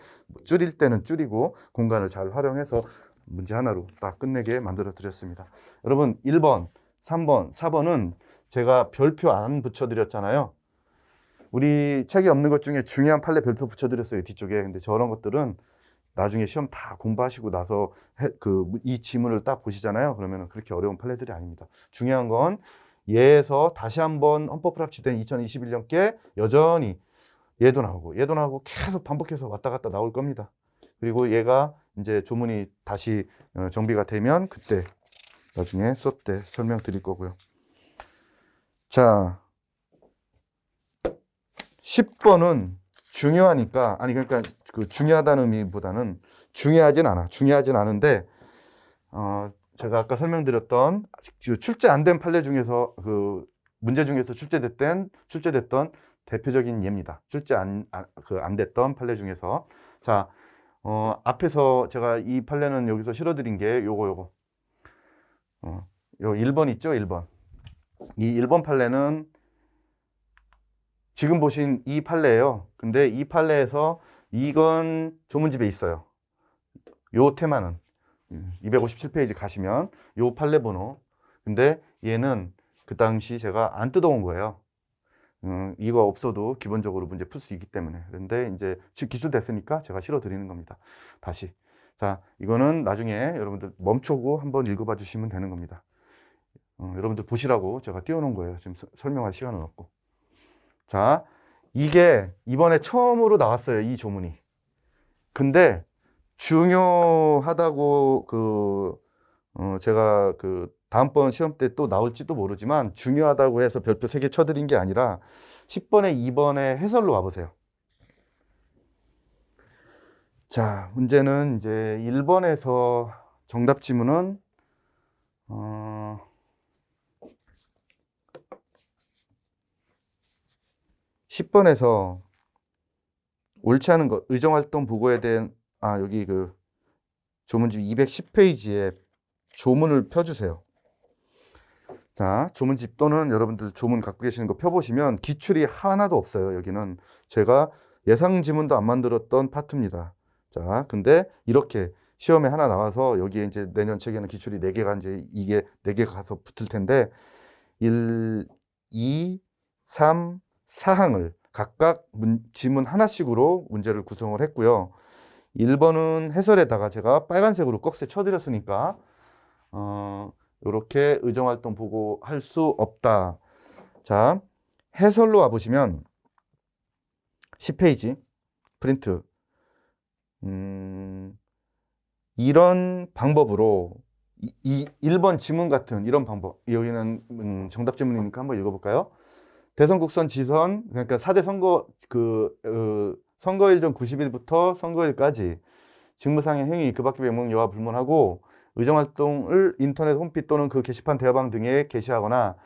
줄일 때는 줄이고 공간을 잘 활용해서 문제 하나로 딱 끝내게 만들어 드렸습니다. 여러분 1번, 3번, 4번은 제가 별표 안 붙여 드렸잖아요. 우리 책에 없는 것 중에 중요한 판례 별표 붙여 드렸어요. 뒤쪽에. 근데 저런 것들은 나중에 시험 다 공부하시고 나서 이 지문을 딱 보시잖아요. 그러면 그렇게 어려운 판례들이 아닙니다. 중요한 건 얘에서 다시 한번 헌법 불합치된 2021년께 여전히 얘도 나오고 계속 반복해서 왔다 갔다 나올 겁니다. 그리고 얘가 이제 조문이 다시 정비가 되면 그때 나중에 수업 때 설명드릴 거고요. 자, 10번은 중요하니까 그러니까 중요하다는 의미보다는 중요하진 않은데 제가 아까 설명드렸던 출제 안 된 판례 중에서 문제 중에서 출제됐던 대표적인 예입니다. 출제 안 됐던 판례 중에서 자 앞에서 제가 이 판례는 여기서 실어드린 게 요거 1번 있죠? 1번 이 1번 판례는 지금 보신 이 판례예요. 근데 이 판례에서 이건 조문집에 있어요. 요 테마는 257페이지 가시면 요 판례 번호. 근데 얘는 그 당시 제가 안 뜯어온 거예요. 이거 없어도 기본적으로 문제 풀 수 있기 때문에. 그런데 이제 기술됐으니까 제가 실어 드리는 겁니다. 다시. 자, 이거는 나중에 여러분들 멈추고 한번 읽어봐 주시면 되는 겁니다. 여러분들 보시라고 제가 띄워놓은 거예요. 지금 설명할 시간은 없고. 자, 이게 이번에 처음으로 나왔어요. 이 조문이. 근데 중요하다고 제가 다음번 시험 때 또 나올지도 모르지만 중요하다고 해서 별표 3개 쳐드린 게 아니라 10번에 2번에 해설로 와보세요. 자, 문제는 이제 1번에서 정답 지문은 10번에서 옳지 않은 것, 의정활동 보고에 대한, 여기 그 조문집 210페이지에 조문을 펴주세요. 자, 조문집 또는 여러분들 조문 갖고 계시는 거 펴보시면 기출이 하나도 없어요. 여기는 제가 예상 지문도 안 만들었던 파트입니다. 자, 근데 이렇게 시험에 하나 나와서 여기에 이제 내년 책에는 기출이 4개가 이제 이게 4개가 가서 붙을 텐데 1, 2, 3, 4항을 각각 지문 하나씩으로 문제를 구성을 했고요. 1번은 해설에다가 제가 빨간색으로 꺽쇠 쳐드렸으니까 이렇게 의정활동 보고 할 수 없다. 자, 해설로 와보시면 10페이지 프린트. 이런 방법으로 1번 지문 같은 이런 방법, 여기는 정답 지문이니까 한번 읽어볼까요? 대선국선 지선, 그러니까 4대 선거 선거일 전 90일부터 선거일까지 직무상의 행위 그 밖의 명령 여하 불문하고 의정활동을 인터넷 홈피 또는 그 게시판 대화방 등에 게시하거나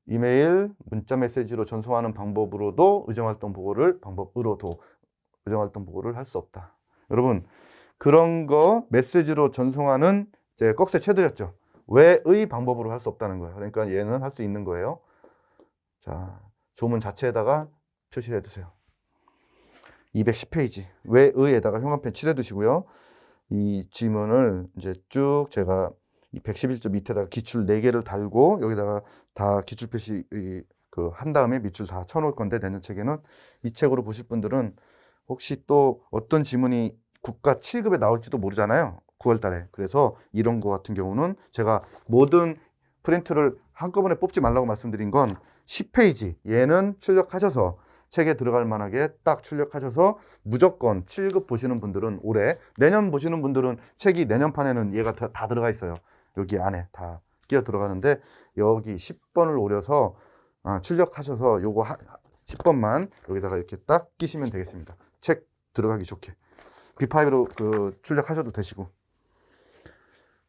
이메일, 문자 메시지로 전송하는 방법으로도 의정활동 보고를 할 수 없다. 여러분, 그런 거 메시지로 전송하는 이제 꺽쇠 쳐드렸죠. 왜의 방법으로 할 수 없다는 거예요. 그러니까 얘는 할 수 있는 거예요. 자, 조문 자체에다가 표시해 두세요. 210페이지 왜의에다가 형광펜 칠해 두시고요. 이 지문을 이제 쭉 제가 이 111조 밑에다가 기출 4개를 달고 여기다가 다 기출 표시 한 다음에 밑줄 다 쳐놓을 건데 내년 책에는 이 책으로 보실 분들은 혹시 또 어떤 지문이 국가 7급에 나올지도 모르잖아요. 9월 달에. 그래서 이런 거 같은 경우는 제가 모든 프린트를 한꺼번에 뽑지 말라고 말씀드린 건 10페이지 얘는 출력하셔서 책에 들어갈 만하게 딱 출력하셔서 무조건 7급 보시는 분들은 올해, 내년 보시는 분들은 책이 내년판에는 얘가 다 들어가 있어요. 여기 안에 다 끼어 들어가는데 여기 10번을 오려서 출력하셔서 요거 10번만 여기다가 이렇게 딱 끼시면 되겠습니다. 책 들어가기 좋게. B5로 출력하셔도 되시고.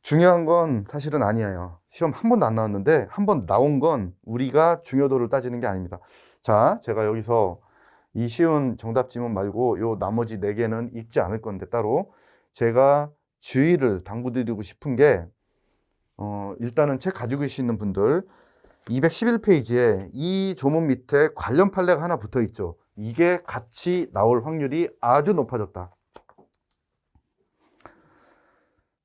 중요한 건 사실은 아니에요. 시험 한 번도 안 나왔는데 한 번 나온 건 우리가 중요도를 따지는 게 아닙니다. 자, 제가 여기서 이 쉬운 정답 지문 말고 요 나머지 4개는 읽지 않을 건데 따로 제가 주의를 당부드리고 싶은 게 일단은 책 가지고 계시는 분들 211페이지에 이 조문 밑에 관련 판례가 하나 붙어 있죠. 이게 같이 나올 확률이 아주 높아졌다.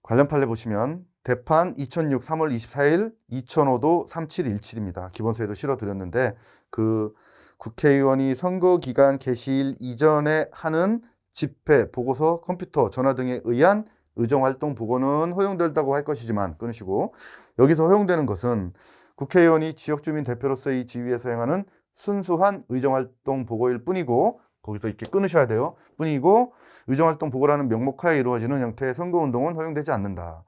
관련 판례 보시면 대판 2006 3월 24일 2005도 3717입니다. 기본서에도 실어드렸는데 그 국회의원이 선거기간 개시일 이전에 하는 집회, 보고서, 컴퓨터, 전화 등에 의한 의정활동 보고는 허용된다고 할 것이지만 끊으시고 여기서 허용되는 것은 국회의원이 지역주민 대표로서의 지위에서 행하는 순수한 의정활동 보고일 뿐이고 거기서 이렇게 끊으셔야 돼요. 뿐이고 의정활동 보고라는 명목하에 이루어지는 형태의 선거운동은 허용되지 않는다.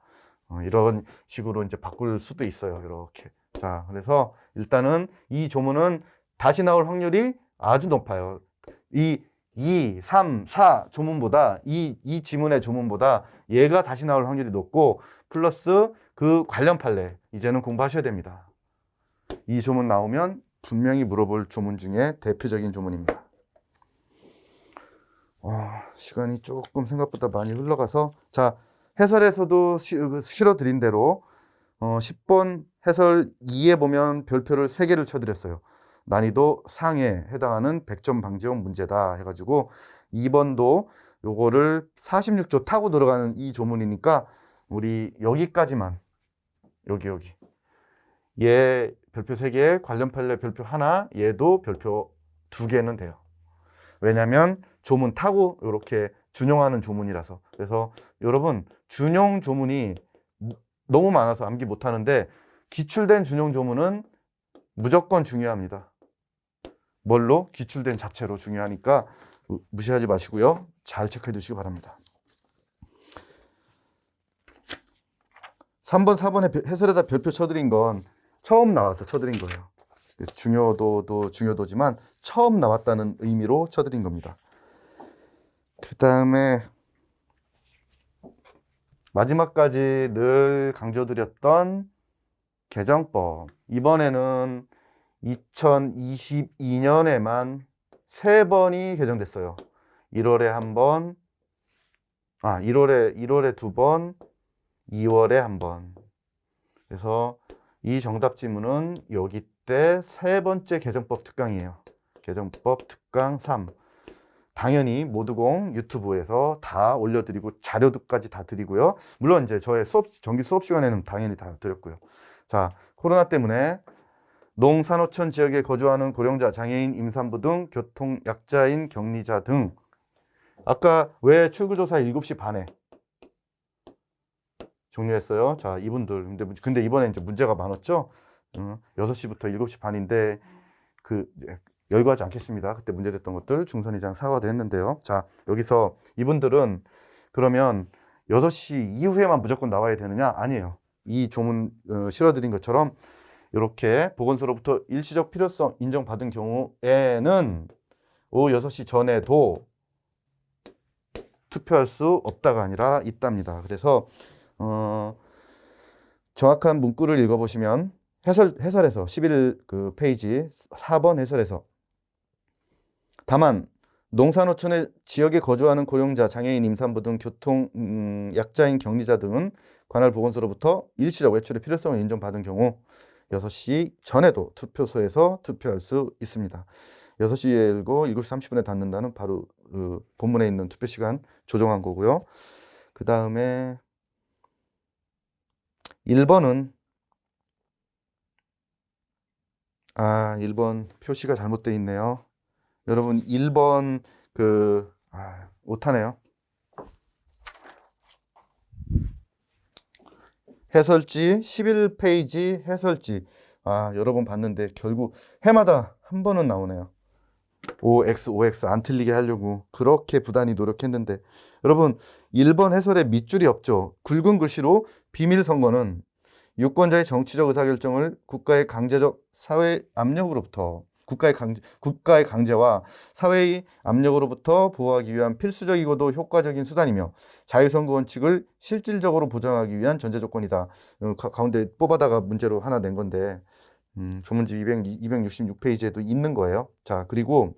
이런 식으로 이제 바꿀 수도 있어요. 이렇게. 자, 그래서 일단은 이 조문은 다시 나올 확률이 아주 높아요. 이 2, 3, 4 조문보다 이 지문의 조문보다 얘가 다시 나올 확률이 높고 플러스 그 관련 판례 이제는 공부하셔야 됩니다. 이 조문 나오면 분명히 물어볼 조문 중에 대표적인 조문입니다. 시간이 조금 생각보다 많이 흘러가서 자 해설에서도 실어드린 대로 10번 해설 2에 보면 별표를 3개를 쳐드렸어요. 난이도 상에 해당하는 100점 방지형 문제다 해가지고 2번도 요거를 46조 타고 들어가는 이 조문이니까 우리 여기까지만 여기 얘 별표 3개 관련 판례 별표 하나 얘도 별표 2개는 돼요. 왜냐면 조문 타고 이렇게 준용하는 조문이라서. 그래서 여러분 준용 조문이 너무 많아서 암기 못하는데 기출된 준용 조문은 무조건 중요합니다. 뭘로? 기출된 자체로 중요하니까 무시하지 마시고요. 잘 체크해 두시기 바랍니다. 3번, 4번에 해설에다 별표 쳐드린 건 처음 나와서 쳐드린 거예요. 중요도도 중요도지만 처음 나왔다는 의미로 쳐드린 겁니다. 그 다음에 마지막까지 늘 강조드렸던 개정법. 이번에는 2022년에만 3번이 개정됐어요. 1월에 한 번, 1월에 2번, 2월에 한 번. 그래서 이 정답 지문은 여기 때 3번째 개정법 특강이에요. 개정법 특강 3. 당연히 모두공 유튜브에서 다 올려드리고 자료도까지 다 드리고요. 물론 이제 저의 정기 수업 시간에는 당연히 다 드렸고요. 자, 코로나 때문에 농산어촌 지역에 거주하는 고령자, 장애인, 임산부 등 교통 약자인 격리자 등 아까 왜 출구조사 7시 반에 종료했어요? 자, 이분들 근데 이번에 이제 문제가 많았죠? 6시부터 7시 반인데 열거하지 않겠습니다. 그때 문제됐던 것들 중선이장 사과도 했는데요. 자, 여기서 이분들은 그러면 6시 이후에만 무조건 나와야 되느냐? 아니에요. 이 조문 실어드린 것처럼 이렇게 보건소로부터 일시적 필요성 인정받은 경우에는 오후 6시 전에도 투표할 수 없다가 아니라 있답니다. 그래서 정확한 문구를 읽어보시면 해설에서 11 페이지 4번 해설에서 다만 농산어촌의 지역에 거주하는 고령자, 장애인, 임산부 등 교통 약자인 격리자 등은 관할 보건소로부터 일시적 외출의 필요성을 인정받은 경우 6시 전에도 투표소에서 투표할 수 있습니다. 6시에 열고 7시 30분에 닫는다는 바로 본문에 있는 투표 시간 조정한 거고요. 그 다음에 1번은 1번 표시가 잘못되어 있네요. 여러분 1번 못하네요. 해설지 11페이지 해설지 여러 번 봤는데 결국 해마다 한 번은 나오네요. OX 안 틀리게 하려고 그렇게 부단히 노력했는데 여러분 1번 해설에 밑줄이 없죠. 굵은 글씨로 비밀 선거는 유권자의 정치적 의사결정을 국가의 강제적 사회 압력으로부터 국가의 강제와 사회의 압력으로부터 보호하기 위한 필수적이고도 효과적인 수단이며 자유선거 원칙을 실질적으로 보장하기 위한 전제 조건이다. 가운데 뽑아다가 문제로 하나 낸 건데 조문지 266페이지에도 있는 거예요. 자, 그리고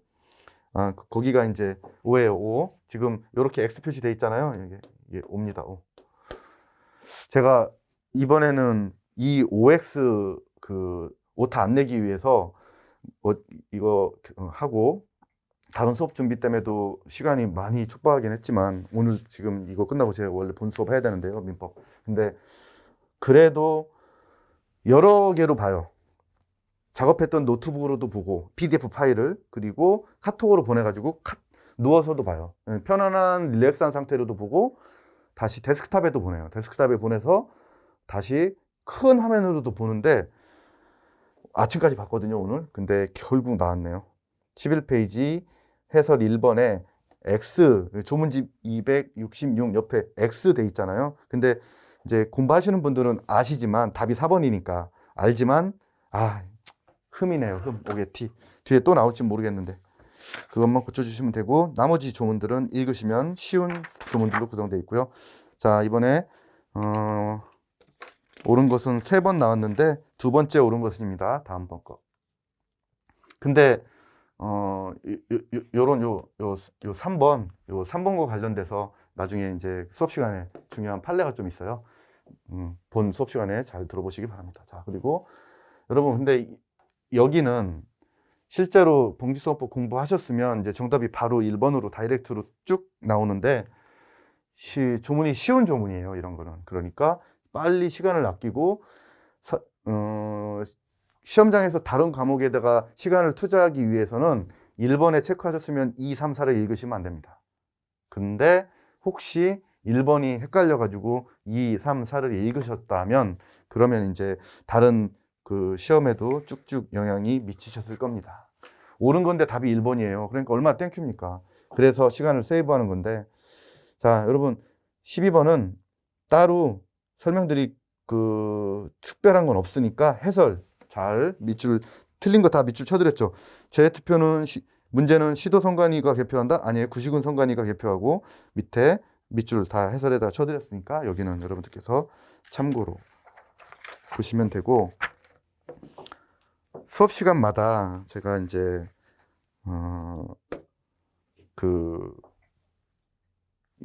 거기가 이제 5예요. 5. 지금 이렇게 X 표시돼 있잖아요. 이게 5입니다. 5. 제가 이번에는 이 OX 오타 안 내기 위해서 이거 하고 다른 수업 준비 때문에도 시간이 많이 촉박하긴 했지만 오늘 지금 이거 끝나고 제가 원래 본 수업 해야 되는데요. 민법. 근데 그래도 여러 개로 봐요. 작업했던 노트북으로도 보고 PDF 파일을 그리고 카톡으로 보내가지고 누워서도 봐요. 편안한 릴렉스한 상태로도 보고 다시 데스크탑에도 보내요. 데스크탑에 보내서 다시 큰 화면으로도 보는데 아침까지 봤거든요, 오늘. 근데 결국 나왔네요. 11페이지 해설 1번에 X, 조문집 266 옆에 X 돼 있잖아요. 근데 이제 공부하시는 분들은 아시지만 답이 4번이니까 알지만 흠이네요. 흠. 오게티. 뒤에 또 나올지 모르겠는데 그것만 고쳐주시면 되고 나머지 조문들은 읽으시면 쉬운 조문들로 구성되어 있고요. 자, 이번에 옳은 것은 3번 나왔는데 2번째 옳은 것입니다. 다음번 거. 근데 요런 3번과 관련돼서 나중에 이제 수업 시간에 중요한 판례가 좀 있어요. 본 수업 시간에 잘 들어보시기 바랍니다. 자, 그리고 여러분 근데 여기는 실제로 봉지수업법 공부하셨으면 이제 정답이 바로 1번으로 다이렉트로 쭉 나오는데 조문이 쉬운 조문이에요. 이런 거는. 그러니까 빨리 시간을 아끼고 시험장에서 다른 과목에다가 시간을 투자하기 위해서는 1번에 체크하셨으면 2, 3, 4를 읽으시면 안 됩니다. 근데 혹시 1번이 헷갈려가지고 2, 3, 4를 읽으셨다면 그러면 이제 다른 시험에도 쭉쭉 영향이 미치셨을 겁니다. 옳은 건데 답이 1번이에요. 그러니까 얼마나 땡큐입니까? 그래서 시간을 세이브하는 건데 자, 여러분 12번은 따로 설명드릴 특별한 건 없으니까 해설 잘 밑줄 틀린 거 다 밑줄 쳐드렸죠. 제 투표는 문제는 시도 선관위가 개표한다? 아니에요. 구시군 선관위가 개표하고 밑에 밑줄 다 해설에다 쳐드렸으니까 여기는 여러분들께서 참고로 보시면 되고 수업 시간마다 제가 이제 그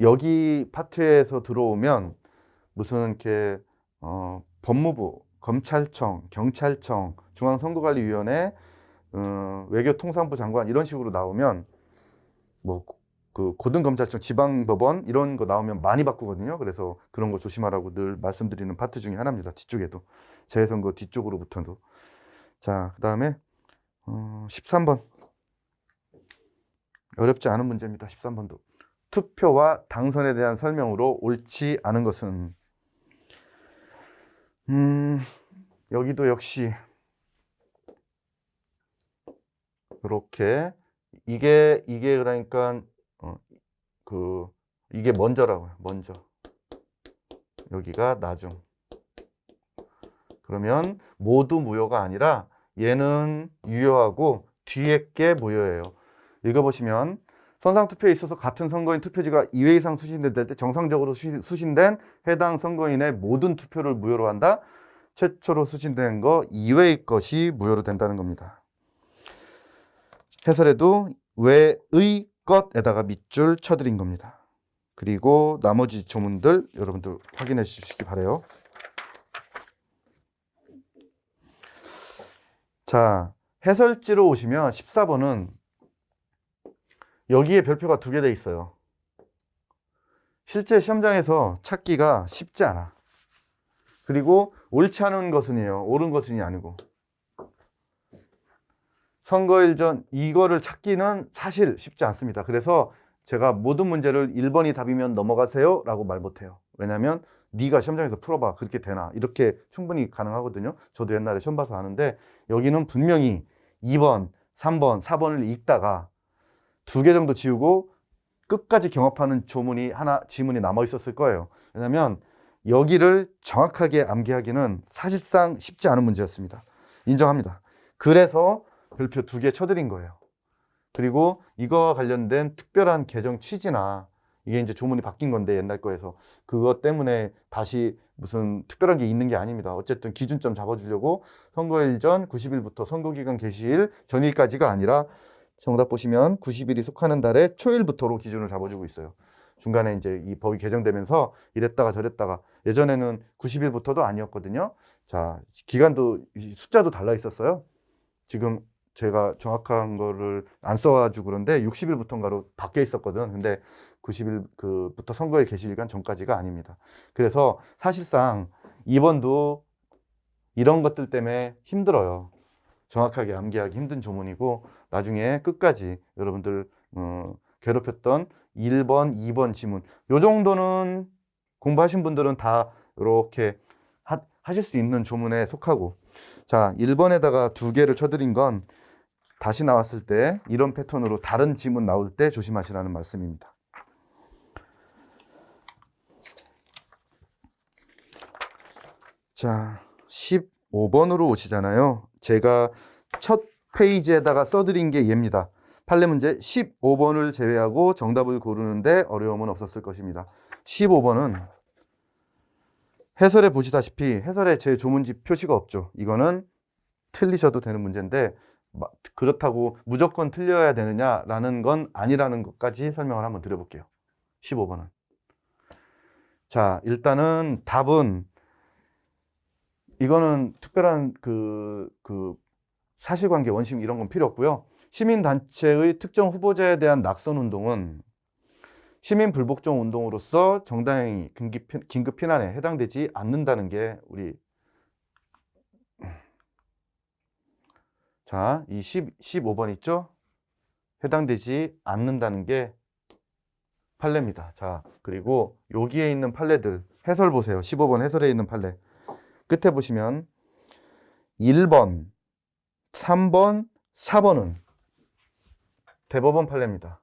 여기 파트에서 들어오면 무슨 이렇게 법무부, 검찰청, 경찰청, 중앙선거관리위원회, 외교통상부 장관 이런 식으로 나오면 뭐 그 고등검찰청, 지방법원 이런 거 나오면 많이 바꾸거든요. 그래서 그런 거 조심하라고 늘 말씀드리는 파트 중에 하나입니다. 뒤쪽에도 재선거 뒤쪽으로부터도. 자, 그다음에 13번 어렵지 않은 문제입니다. 13번도 투표와 당선에 대한 설명으로 옳지 않은 것은 여기도 역시 이렇게 이게 그러니까 이게 먼저라고요. 먼저. 여기가 나중. 그러면 모두 무효가 아니라 얘는 유효하고 뒤에 게 무효예요. 읽어보시면 선상투표에 있어서 같은 선거인 투표지가 2회 이상 수신될 때 정상적으로 수신된 해당 선거인의 모든 투표를 무효로 한다. 최초로 수신된 거 2회의 것이 무효로 된다는 겁니다. 해설에도 외의 것에다가 밑줄 쳐드린 겁니다. 그리고 나머지 조문들 여러분들 확인해 주시기 바라요. 자, 해설지로 오시면 14번은 여기에 별표가 2개 돼 있어요. 실제 시험장에서 찾기가 쉽지 않아. 그리고 옳지 않은 것은이에요. 옳은 것은이 아니고. 선거일 전 이거를 찾기는 사실 쉽지 않습니다. 그래서 제가 모든 문제를 1번이 답이면 넘어가세요 라고 말 못해요. 왜냐하면 네가 시험장에서 풀어봐. 그렇게 되나? 이렇게 충분히 가능하거든요. 저도 옛날에 시험 봐서 아는데 여기는 분명히 2번, 3번, 4번을 읽다가 2개 정도 지우고 끝까지 경합하는 지문이 남아 있었을 거예요. 왜냐하면 여기를 정확하게 암기하기는 사실상 쉽지 않은 문제였습니다. 인정합니다. 그래서 별표 2개 쳐드린 거예요. 그리고 이거와 관련된 특별한 개정 취지나 이게 이제 조문이 바뀐 건데 옛날 거에서 그것 때문에 다시 무슨 특별한 게 있는 게 아닙니다. 어쨌든 기준점 잡아주려고 선거일 전 90일부터 선거기간 개시일 전일까지가 아니라 정답 보시면 90일이 속하는 달의 초일부터로 기준을 잡아주고 있어요. 중간에 이제 이 법이 개정되면서 이랬다가 저랬다가 예전에는 90일부터도 아니었거든요. 자, 기간도 숫자도 달라 있었어요. 지금 제가 정확한 거를 안 써가지고 그런데 60일부터인가로 바뀌어 있었거든. 근데 90일부터 선거일 개시일간 전까지가 아닙니다. 그래서 사실상 이번도 이런 것들 때문에 힘들어요. 정확하게 암기하기 힘든 조문이고 나중에 끝까지 여러분들 괴롭혔던 1번, 2번 지문 요 정도는 공부하신 분들은 다 이렇게 하실 수 있는 조문에 속하고 자 1번에다가 2개를 쳐드린 건 다시 나왔을 때 이런 패턴으로 다른 지문 나올 때 조심하시라는 말씀입니다. 자 15번으로 오시잖아요. 제가 첫 페이지에다가 써드린 게 얘입니다. 판례 문제 15번을 제외하고 정답을 고르는데 어려움은 없었을 것입니다. 15번은 해설에 보시다시피 해설에 제 조문지 표시가 없죠. 이거는 틀리셔도 되는 문제인데 그렇다고 무조건 틀려야 되느냐라는 건 아니라는 것까지 설명을 한번 드려볼게요. 15번은. 자, 일단은 답은 이거는 특별한 그 사실관계, 원심 이런 건 필요 없고요. 시민단체의 특정 후보자에 대한 낙선운동은 시민불복종 운동으로서 정당행위, 긴급 피난에 해당되지 않는다는 게 우리 자, 이 15번 있죠? 해당되지 않는다는 게 판례입니다. 자, 그리고 여기에 있는 판례들 해설 보세요. 15번 해설에 있는 판례. 끝에 보시면 1번, 3번, 4번은 대법원 판례입니다.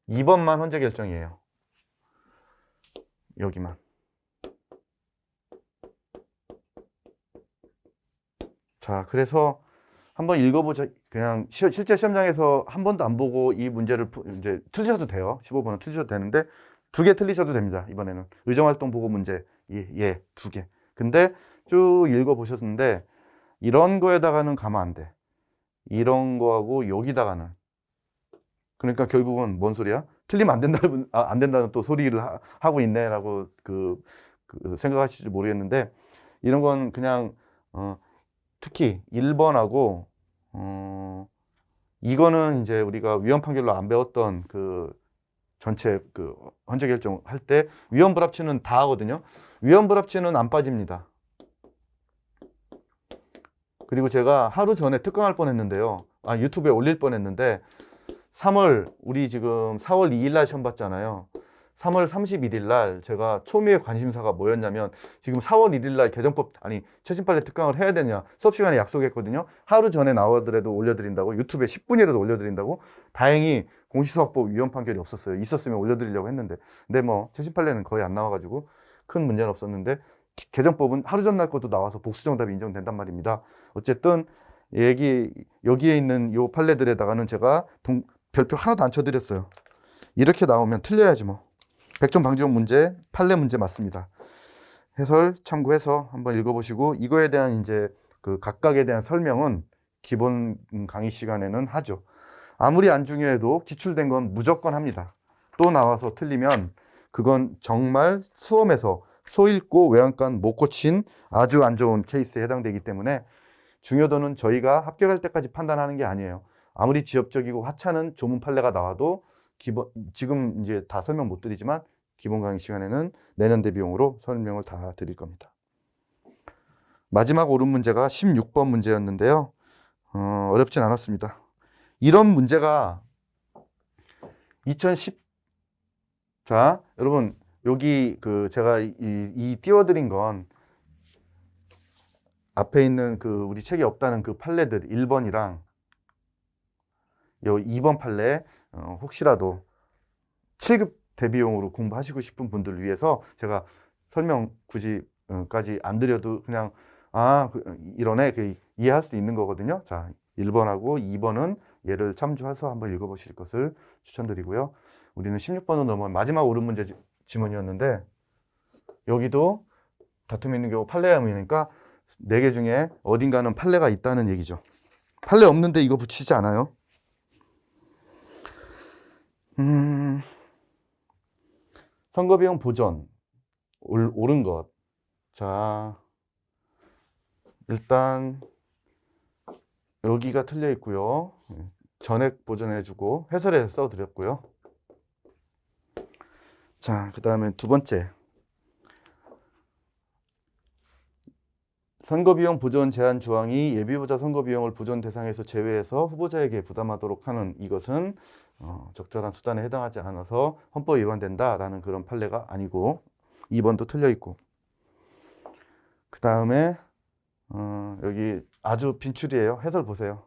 2번만 헌재 결정이에요. 여기만. 자, 그래서 한번 읽어보자. 그냥 실제 시험장에서 한 번도 안 보고 이 문제를 이제 틀리셔도 돼요. 15번은 틀리셔도 되는데 2개 틀리셔도 됩니다. 이번에는 의정활동 보고 문제 예, 2개. 근데 쭉 읽어보셨는데 이런 거에다가는 가면 안 돼. 이런 거하고 여기다가는. 그러니까 결국은 뭔 소리야? 틀리면 안 된다는 또 소리를 하고 있네라고 생각하실지 모르겠는데, 이런 건 그냥 특히 1번하고 이거는 이제 우리가 위헌 판결로 안 배웠던 그 전체 그 헌재 결정 할 때 위헌 불합치는 다 하거든요. 위헌 불합치는 안 빠집니다. 그리고 제가 하루 전에 특강할 뻔했는데요. 유튜브에 올릴 뻔했는데, 우리 지금 4월 2일 날 시험 봤잖아요. 3월 31일 날 제가 초미의 관심사가 뭐였냐면, 지금 4월 1일 날 최신 판례 특강을 해야 되냐 수업 시간에 약속했거든요. 하루 전에 나오더라도 올려드린다고, 유튜브에 10분이라도 올려드린다고. 다행히 공시사법법 위헌 판결이 없었어요. 있었으면 올려드리려고 했는데, 근데 뭐 최신 판례는 거의 안 나와가지고 큰 문제는 없었는데, 개정법은 하루 전날 것도 나와서 복수 정답이 인정된단 말입니다. 어쨌든 여기에 있는 요 판례들에다가는 제가 별표 하나도 안 쳐드렸어요. 이렇게 나오면 틀려야지 뭐. 백점 방지용 문제, 판례 문제 맞습니다. 해설 참고해서 한번 읽어보시고, 이거에 대한 이제 그 각각에 대한 설명은 기본 강의 시간에는 하죠. 아무리 안 중요해도 기출된 건 무조건 합니다. 또 나와서 틀리면 그건 정말 수험에서 소 읽고 외양간 못 고친 아주 안 좋은 케이스에 해당되기 때문에, 중요도는 저희가 합격할 때까지 판단하는 게 아니에요. 아무리 지엽적이고 하찮은 조문 판례가 나와도 지금 이제 다 설명 못 드리지만 기본 강의 시간에는 내년대 비용으로 설명을 다 드릴 겁니다. 마지막 옳은 문제가 16번 문제였는데요. 어렵진 않았습니다. 이런 문제가 2010, 자, 여러분, 여기 제가 띄워드린 건 앞에 있는 우리 책에 없다는 그 판례들 1번이랑 요 2번 판례, 혹시라도 7급 대비용으로 공부하시고 싶은 분들을 위해서 제가 설명 굳이 까지 안 드려도 그냥 이러네 이해할 수 있는 거거든요. 자, 1번하고 2번은 얘를 참조해서 한번 읽어보실 것을 추천드리고요. 우리는 16번으로 넘어간 마지막 옳은 문제 지문이었는데, 여기도 다툼이 있는 경우 판례함이니까 4개 중에 어딘가는 판례가 있다는 얘기죠. 판례 없는데 이거 붙이지 않아요. 선거비용 보전 옳은 것. 자, 일단 여기가 틀려 있고요. 전액 보전해주고 해설에 써드렸고요. 자, 그 다음에 두 번째, 선거비용 보전 제한 조항이 예비후보자 선거비용을 보전 대상에서 제외해서 후보자에게 부담하도록 하는 이것은 적절한 수단에 해당하지 않아서 헌법 위반된다라는 그런 판례가 아니고, 2번도 틀려 있고, 그 다음에 여기 아주 빈출이에요. 해설 보세요.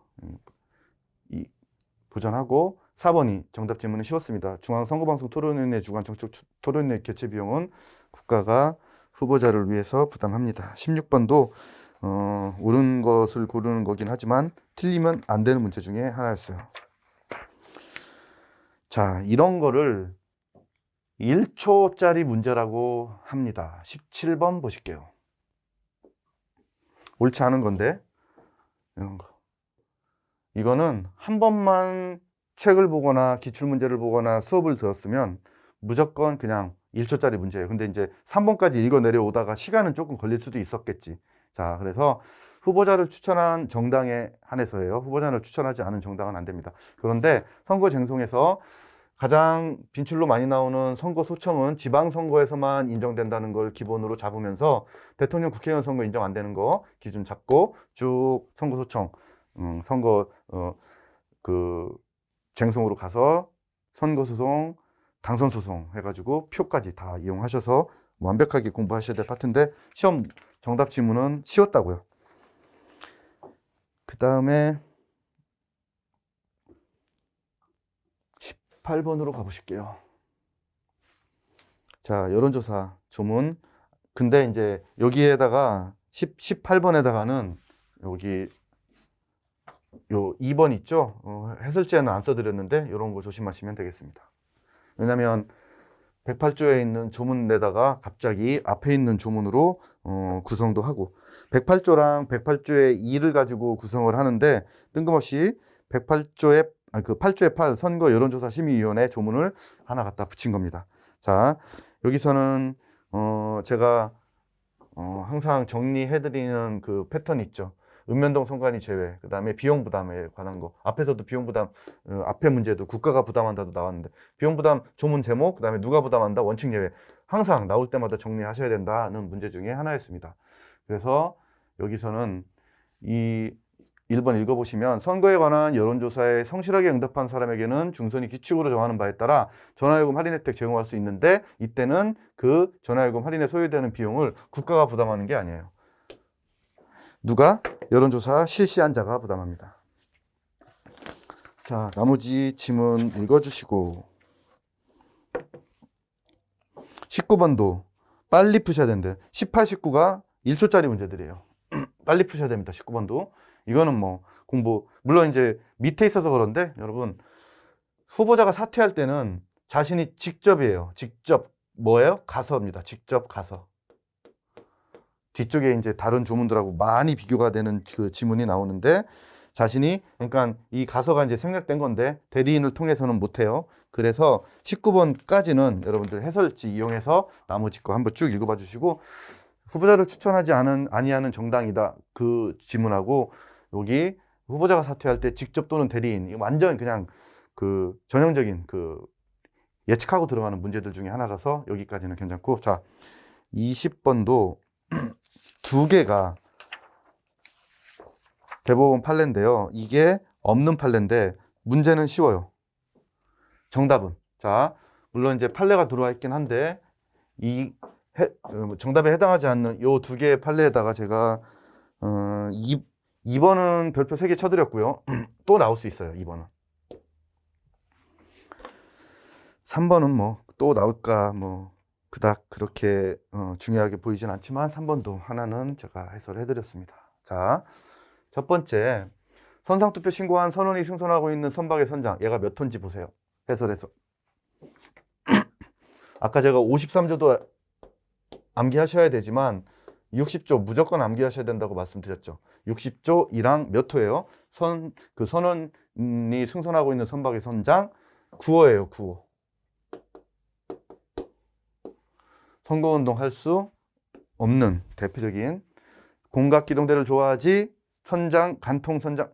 보전하고 4번이 정답 질문이 쉬웠습니다. 중앙선거방송 토론위원회 주관 정책 토론회 개최 비용은 국가가 후보자를 위해서 부담합니다. 16번도 옳은 것을 고르는 거긴 하지만 틀리면 안 되는 문제 중에 하나였어요. 자, 이런 거를 1초짜리 문제라고 합니다. 17번 보실게요. 옳지 않은 건데, 이런 거. 이거는 한 번만 책을 보거나 기출문제를 보거나 수업을 들었으면 무조건 그냥 1초짜리 문제예요. 근데 이제 3번까지 읽어 내려오다가 시간은 조금 걸릴 수도 있었겠지. 자, 그래서 후보자를 추천한 정당에 한해서예요. 후보자를 추천하지 않은 정당은 안 됩니다. 그런데 선거 쟁송에서 가장 빈출로 많이 나오는 선거 소청은 지방선거에서만 인정된다는 걸 기본으로 잡으면서 대통령, 국회의원 선거 인정 안 되는 거 기준 잡고 쭉 선거 소청, 선거 쟁송으로 가서 선거소송, 당선소송 해가지고 표까지 다 이용하셔서 완벽하게 공부하셔야 될 파트인데, 시험 정답 지문은 쉬웠다고요. 그 다음에 18번으로 가보실게요. 자, 여론조사 조문. 근데 이제 여기에다가 18번에다가는 여기 요 2번 있죠? 해설지에는 안 써드렸는데 이런 거 조심하시면 되겠습니다. 왜냐면 108조에 있는 조문에다가 갑자기 앞에 있는 조문으로 구성도 하고 108조랑 108조의 2를 가지고 구성을 하는데 뜬금없이 108조의 그 8조의 8 선거 여론조사 심의위원회 조문을 하나 갖다 붙인 겁니다. 자, 여기서는 제가 항상 정리해드리는 그 패턴이 있죠. 읍면동 선관위 제외, 그 다음에 비용 부담에 관한 거. 앞에서도 비용 부담, 앞에 문제도 국가가 부담한다도 나왔는데, 비용 부담 조문 제목, 그 다음에 누가 부담한다, 원칙 예외. 항상 나올 때마다 정리하셔야 된다는 문제 중에 하나였습니다. 그래서 여기서는 이 1번 읽어보시면 선거에 관한 여론조사에 성실하게 응답한 사람에게는 중선이 규칙으로 정하는 바에 따라 전화요금 할인 혜택 제공할 수 있는데 이때는 그 전화요금 할인에 소요되는 비용을 국가가 부담하는 게 아니에요. 누가? 여론조사 실시한 자가 부담합니다. 자, 나머지 지문 읽어주시고 19번도 빨리 푸셔야 되는데 18, 19가 1초짜리 문제들이에요. 빨리 푸셔야 됩니다. 19번도. 이거는 뭐 공부 물론 이제 밑에 있어서 그런데 여러분 후보자가 사퇴할 때는 자신이 직접이에요. 직접 뭐예요? 가서입니다. 직접 가서. 뒤쪽에 이제 다른 조문들하고 많이 비교가 되는 그 지문이 나오는데 자신이 그러니까 이 가서가 이제 생략된 건데 대리인을 통해서는 못해요. 그래서 19번까지는 여러분들 해설지 이용해서 나머지 거 한번 쭉 읽어봐 주시고 후보자를 추천하지 아니하는 정당이다. 그 지문하고 여기 후보자가 사퇴할 때 직접 또는 대리인 완전 그냥 그 전형적인 그 예측하고 들어가는 문제들 중에 하나라서 여기까지는 괜찮고 자 20번도 두 개가 대법원 판례인데요. 이게 없는 판례인데 문제는 쉬워요. 정답은 자 물론 이제 판례가 들어와 있긴 한데 이 정답에 해당하지 않는 요 두 개의 판례에다가 제가 2번은 별표 3개 쳐드렸고요. 또 나올 수 있어요. 2번은 3번은 뭐 또 나올까 뭐 그닥 그렇게 중요하게 보이진 않지만 3번도 하나는 제가 해설해 드렸습니다. 자, 첫 번째 선상투표 신고한 선원이 승선하고 있는 선박의 선장 얘가 몇 톤지 보세요. 해설해서 아까 제가 53조도 암기하셔야 되지만 60조 무조건 암기하셔야 된다고 말씀드렸죠. 60조 1항 몇 호예요? 그 선원이 승선하고 있는 선박의 선장 9호예요. 9호. 선거운동 할 수 없는 대표적인 공각기동대를 좋아하지 선장, 간통 선장.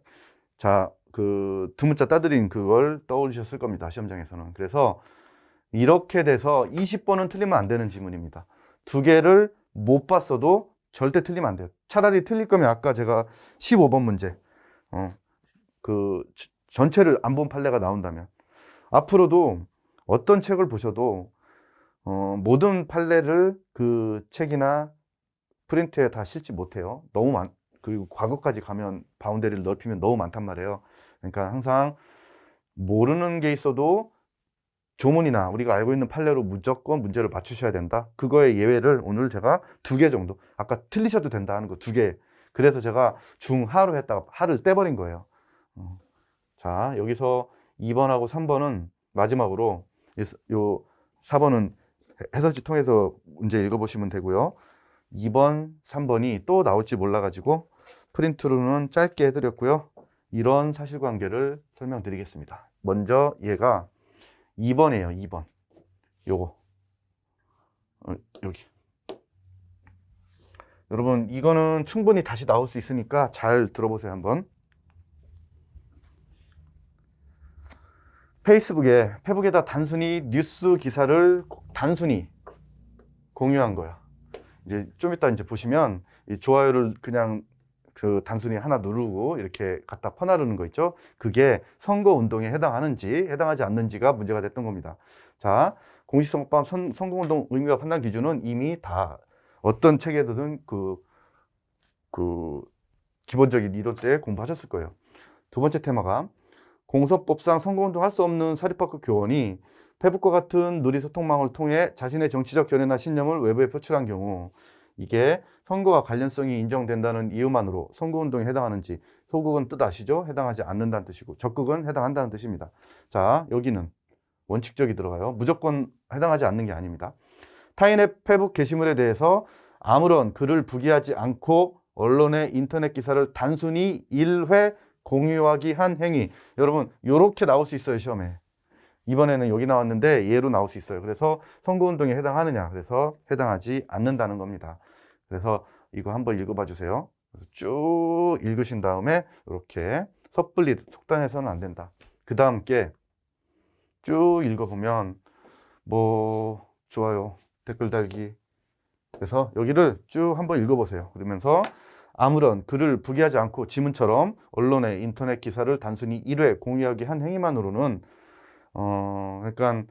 자, 그 두 문자 따드린 그걸 떠올리셨을 겁니다. 시험장에서는. 그래서 이렇게 돼서 20번은 틀리면 안 되는 지문입니다. 두 개를 못 봤어도 절대 틀리면 안 돼요. 차라리 틀릴 거면 아까 제가 15번 문제 그 전체를 안 본 판례가 나온다면 앞으로도 어떤 책을 보셔도 모든 판례를 그 책이나 프린트에 다 실지 못해요. 너무 그리고 과거까지 가면 바운더리를 넓히면 너무 많단 말이에요. 그러니까 항상 모르는 게 있어도 조문이나 우리가 알고 있는 판례로 무조건 문제를 맞추셔야 된다. 그거의 예외를 오늘 제가 2개 정도 아까 틀리셔도 된다 하는 거 2개 그래서 제가 중하로 했다가 하를 떼버린 거예요. 자 여기서 2번하고 3번은 마지막으로 요 4번은 해설지 통해서 문제 읽어보시면 되고요. 2번, 3번이 또 나올지 몰라가지고 프린트로는 짧게 해드렸고요. 이런 사실관계를 설명드리겠습니다. 먼저 얘가 2번이에요. 2번. 요거. 여기. 여러분 이거는 충분히 다시 나올 수 있으니까 잘 들어보세요. 한번. 페북에다 단순히 뉴스 기사를 단순히 공유한 거야. 이제 좀 이따 이제 보시면 이 좋아요를 그냥 그 단순히 하나 누르고 이렇게 갖다 퍼나르는 거 있죠. 그게 선거 운동에 해당하는지 해당하지 않는지가 문제가 됐던 겁니다. 자, 공직선거법 선거운동 의미와 판단 기준은 이미 다 어떤 책에든 그 기본적인 이론 때 공부하셨을 거예요. 두 번째 테마가 공선법상 선거운동 할 수 없는 사립학교 교원이 페북과 같은 누리소통망을 통해 자신의 정치적 견해나 신념을 외부에 표출한 경우 이게 선거와 관련성이 인정된다는 이유만으로 선거운동에 해당하는지 소극은 뜻 아시죠? 해당하지 않는다는 뜻이고 적극은 해당한다는 뜻입니다. 자 여기는 원칙적이 들어가요. 무조건 해당하지 않는 게 아닙니다. 타인의 페북 게시물에 대해서 아무런 글을 부기하지 않고 언론의 인터넷 기사를 단순히 1회 공유하기 한 행위. 여러분, 요렇게 나올 수 있어요, 시험에. 이번에는 여기 나왔는데 얘로 나올 수 있어요. 그래서 선거운동에 해당하느냐? 그래서 해당하지 않는다는 겁니다. 그래서 이거 한번 읽어봐 주세요. 쭉 읽으신 다음에 이렇게 섣불리 속단해서는 안 된다. 그 다음 게 쭉 읽어보면 뭐 좋아요, 댓글 달기. 그래서 여기를 쭉 한번 읽어보세요. 그러면서 아무런 글을 부기하지 않고 지문처럼 언론의 인터넷 기사를 단순히 1회 공유하기 한 행위만으로는 그러니까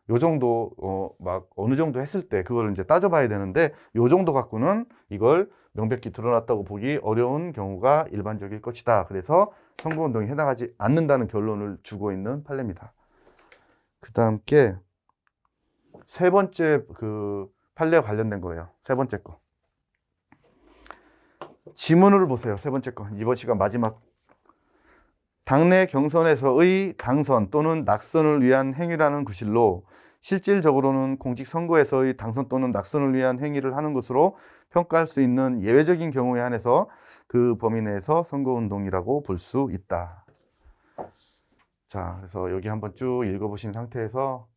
요 정도 막 어느 정도 했을 때 그걸 이제 따져봐야 되는데 요 정도 갖고는 이걸 명백히 드러났다고 보기 어려운 경우가 일반적일 것이다. 그래서 선거운동에 해당하지 않는다는 결론을 주고 있는 판례입니다. 그 다음 게 세 번째 그 판례와 관련된 거예요. 세 번째 거. 지문을 보세요. 세 번째 거. 이번 시간 마지막. 당내 경선에서의 당선 또는 낙선을 위한 행위라는 구실로 실질적으로는 공직선거에서의 당선 또는 낙선을 위한 행위를 하는 것으로 평가할 수 있는 예외적인 경우에 한해서 그 범위 내에서 선거운동이라고 볼 수 있다. 자, 그래서 여기 한번 쭉 읽어보신 상태에서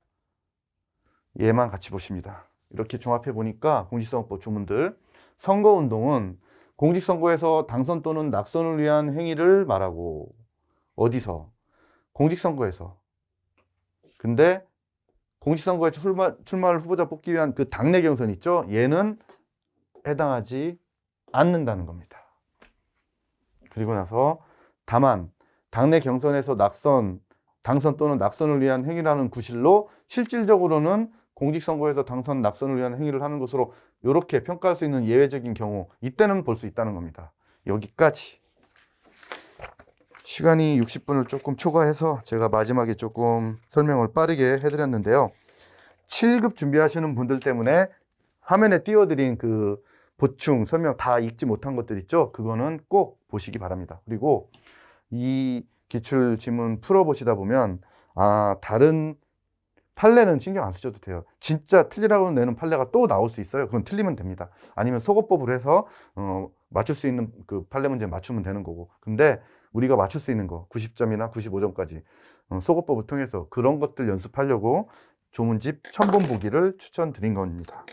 얘만 같이 보십니다. 이렇게 종합해 보니까 공직선거법 조문들, 선거운동은 공직선거에서 당선 또는 낙선을 위한 행위를 말하고 어디서? 공직선거에서. 근데 공직선거에 출마를 후보자 뽑기 위한 그 당내 경선 있죠? 얘는 해당하지 않는다는 겁니다. 그리고 나서 다만 당내 경선에서 당선 또는 낙선을 위한 행위라는 구실로 실질적으로는 공직선거에서 당선, 낙선을 위한 행위를 하는 것으로 이렇게 평가할 수 있는 예외적인 경우, 이때는 볼 수 있다는 겁니다. 여기까지. 시간이 60분을 조금 초과해서 제가 마지막에 조금 설명을 빠르게 해드렸는데요. 7급 준비하시는 분들 때문에 화면에 띄워드린 그 보충, 설명 다 읽지 못한 것들 있죠? 그거는 꼭 보시기 바랍니다. 그리고 이 기출 지문 풀어보시다 보면 다른 판례는 신경 안 쓰셔도 돼요. 진짜 틀리라고 내는 판례가 또 나올 수 있어요. 그건 틀리면 됩니다. 아니면 속어법으로 해서 맞출 수 있는 그 판례 문제 맞추면 되는 거고. 근데 우리가 맞출 수 있는 거 90점이나 95점까지 속어법을 통해서 그런 것들 연습하려고 조문집 1000번 보기를 추천드린 겁니다.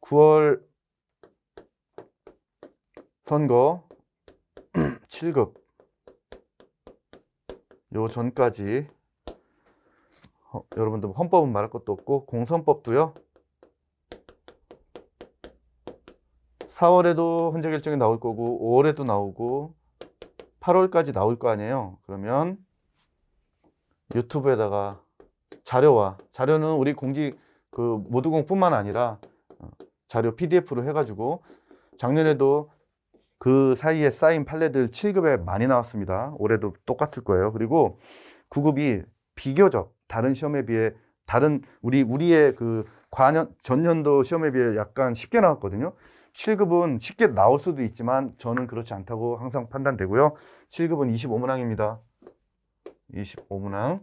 9월 선거 7급 요 전까지 여러분들 헌법은 말할 것도 없고 공선법도요. 4월에도 헌재결정이 나올 거고 5월에도 나오고 8월까지 나올 거 아니에요. 그러면 유튜브에다가 자료는 우리 공직 그 모두공뿐만 아니라 자료 PDF로 해가지고 작년에도 그 사이에 쌓인 판례들 7급에 많이 나왔습니다. 올해도 똑같을 거예요. 그리고 9급이 비교적 다른 시험에 비해 우리의 그 전년도 시험에 비해 약간 쉽게 나왔거든요. 7급은 쉽게 나올 수도 있지만 저는 그렇지 않다고 항상 판단되고요. 7급은 25문항입니다. 25문항.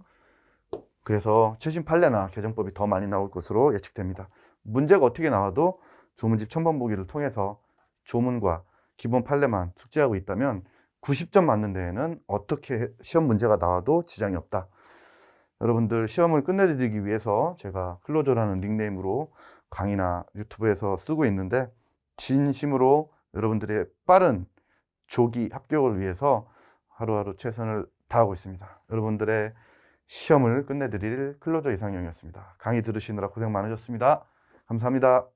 그래서 최신 판례나 개정법이 더 많이 나올 것으로 예측됩니다. 문제가 어떻게 나와도 조문집 1000번 보기를 통해서 조문과 기본 판례만 숙지하고 있다면 90점 맞는 데에는 어떻게 시험 문제가 나와도 지장이 없다. 여러분들 시험을 끝내드리기 위해서 제가 클로저라는 닉네임으로 강의나 유튜브에서 쓰고 있는데 진심으로 여러분들의 빠른 조기 합격을 위해서 하루하루 최선을 다하고 있습니다. 여러분들의 시험을 끝내드릴 클로저 이상형이었습니다. 강의 들으시느라 고생 많으셨습니다. 감사합니다.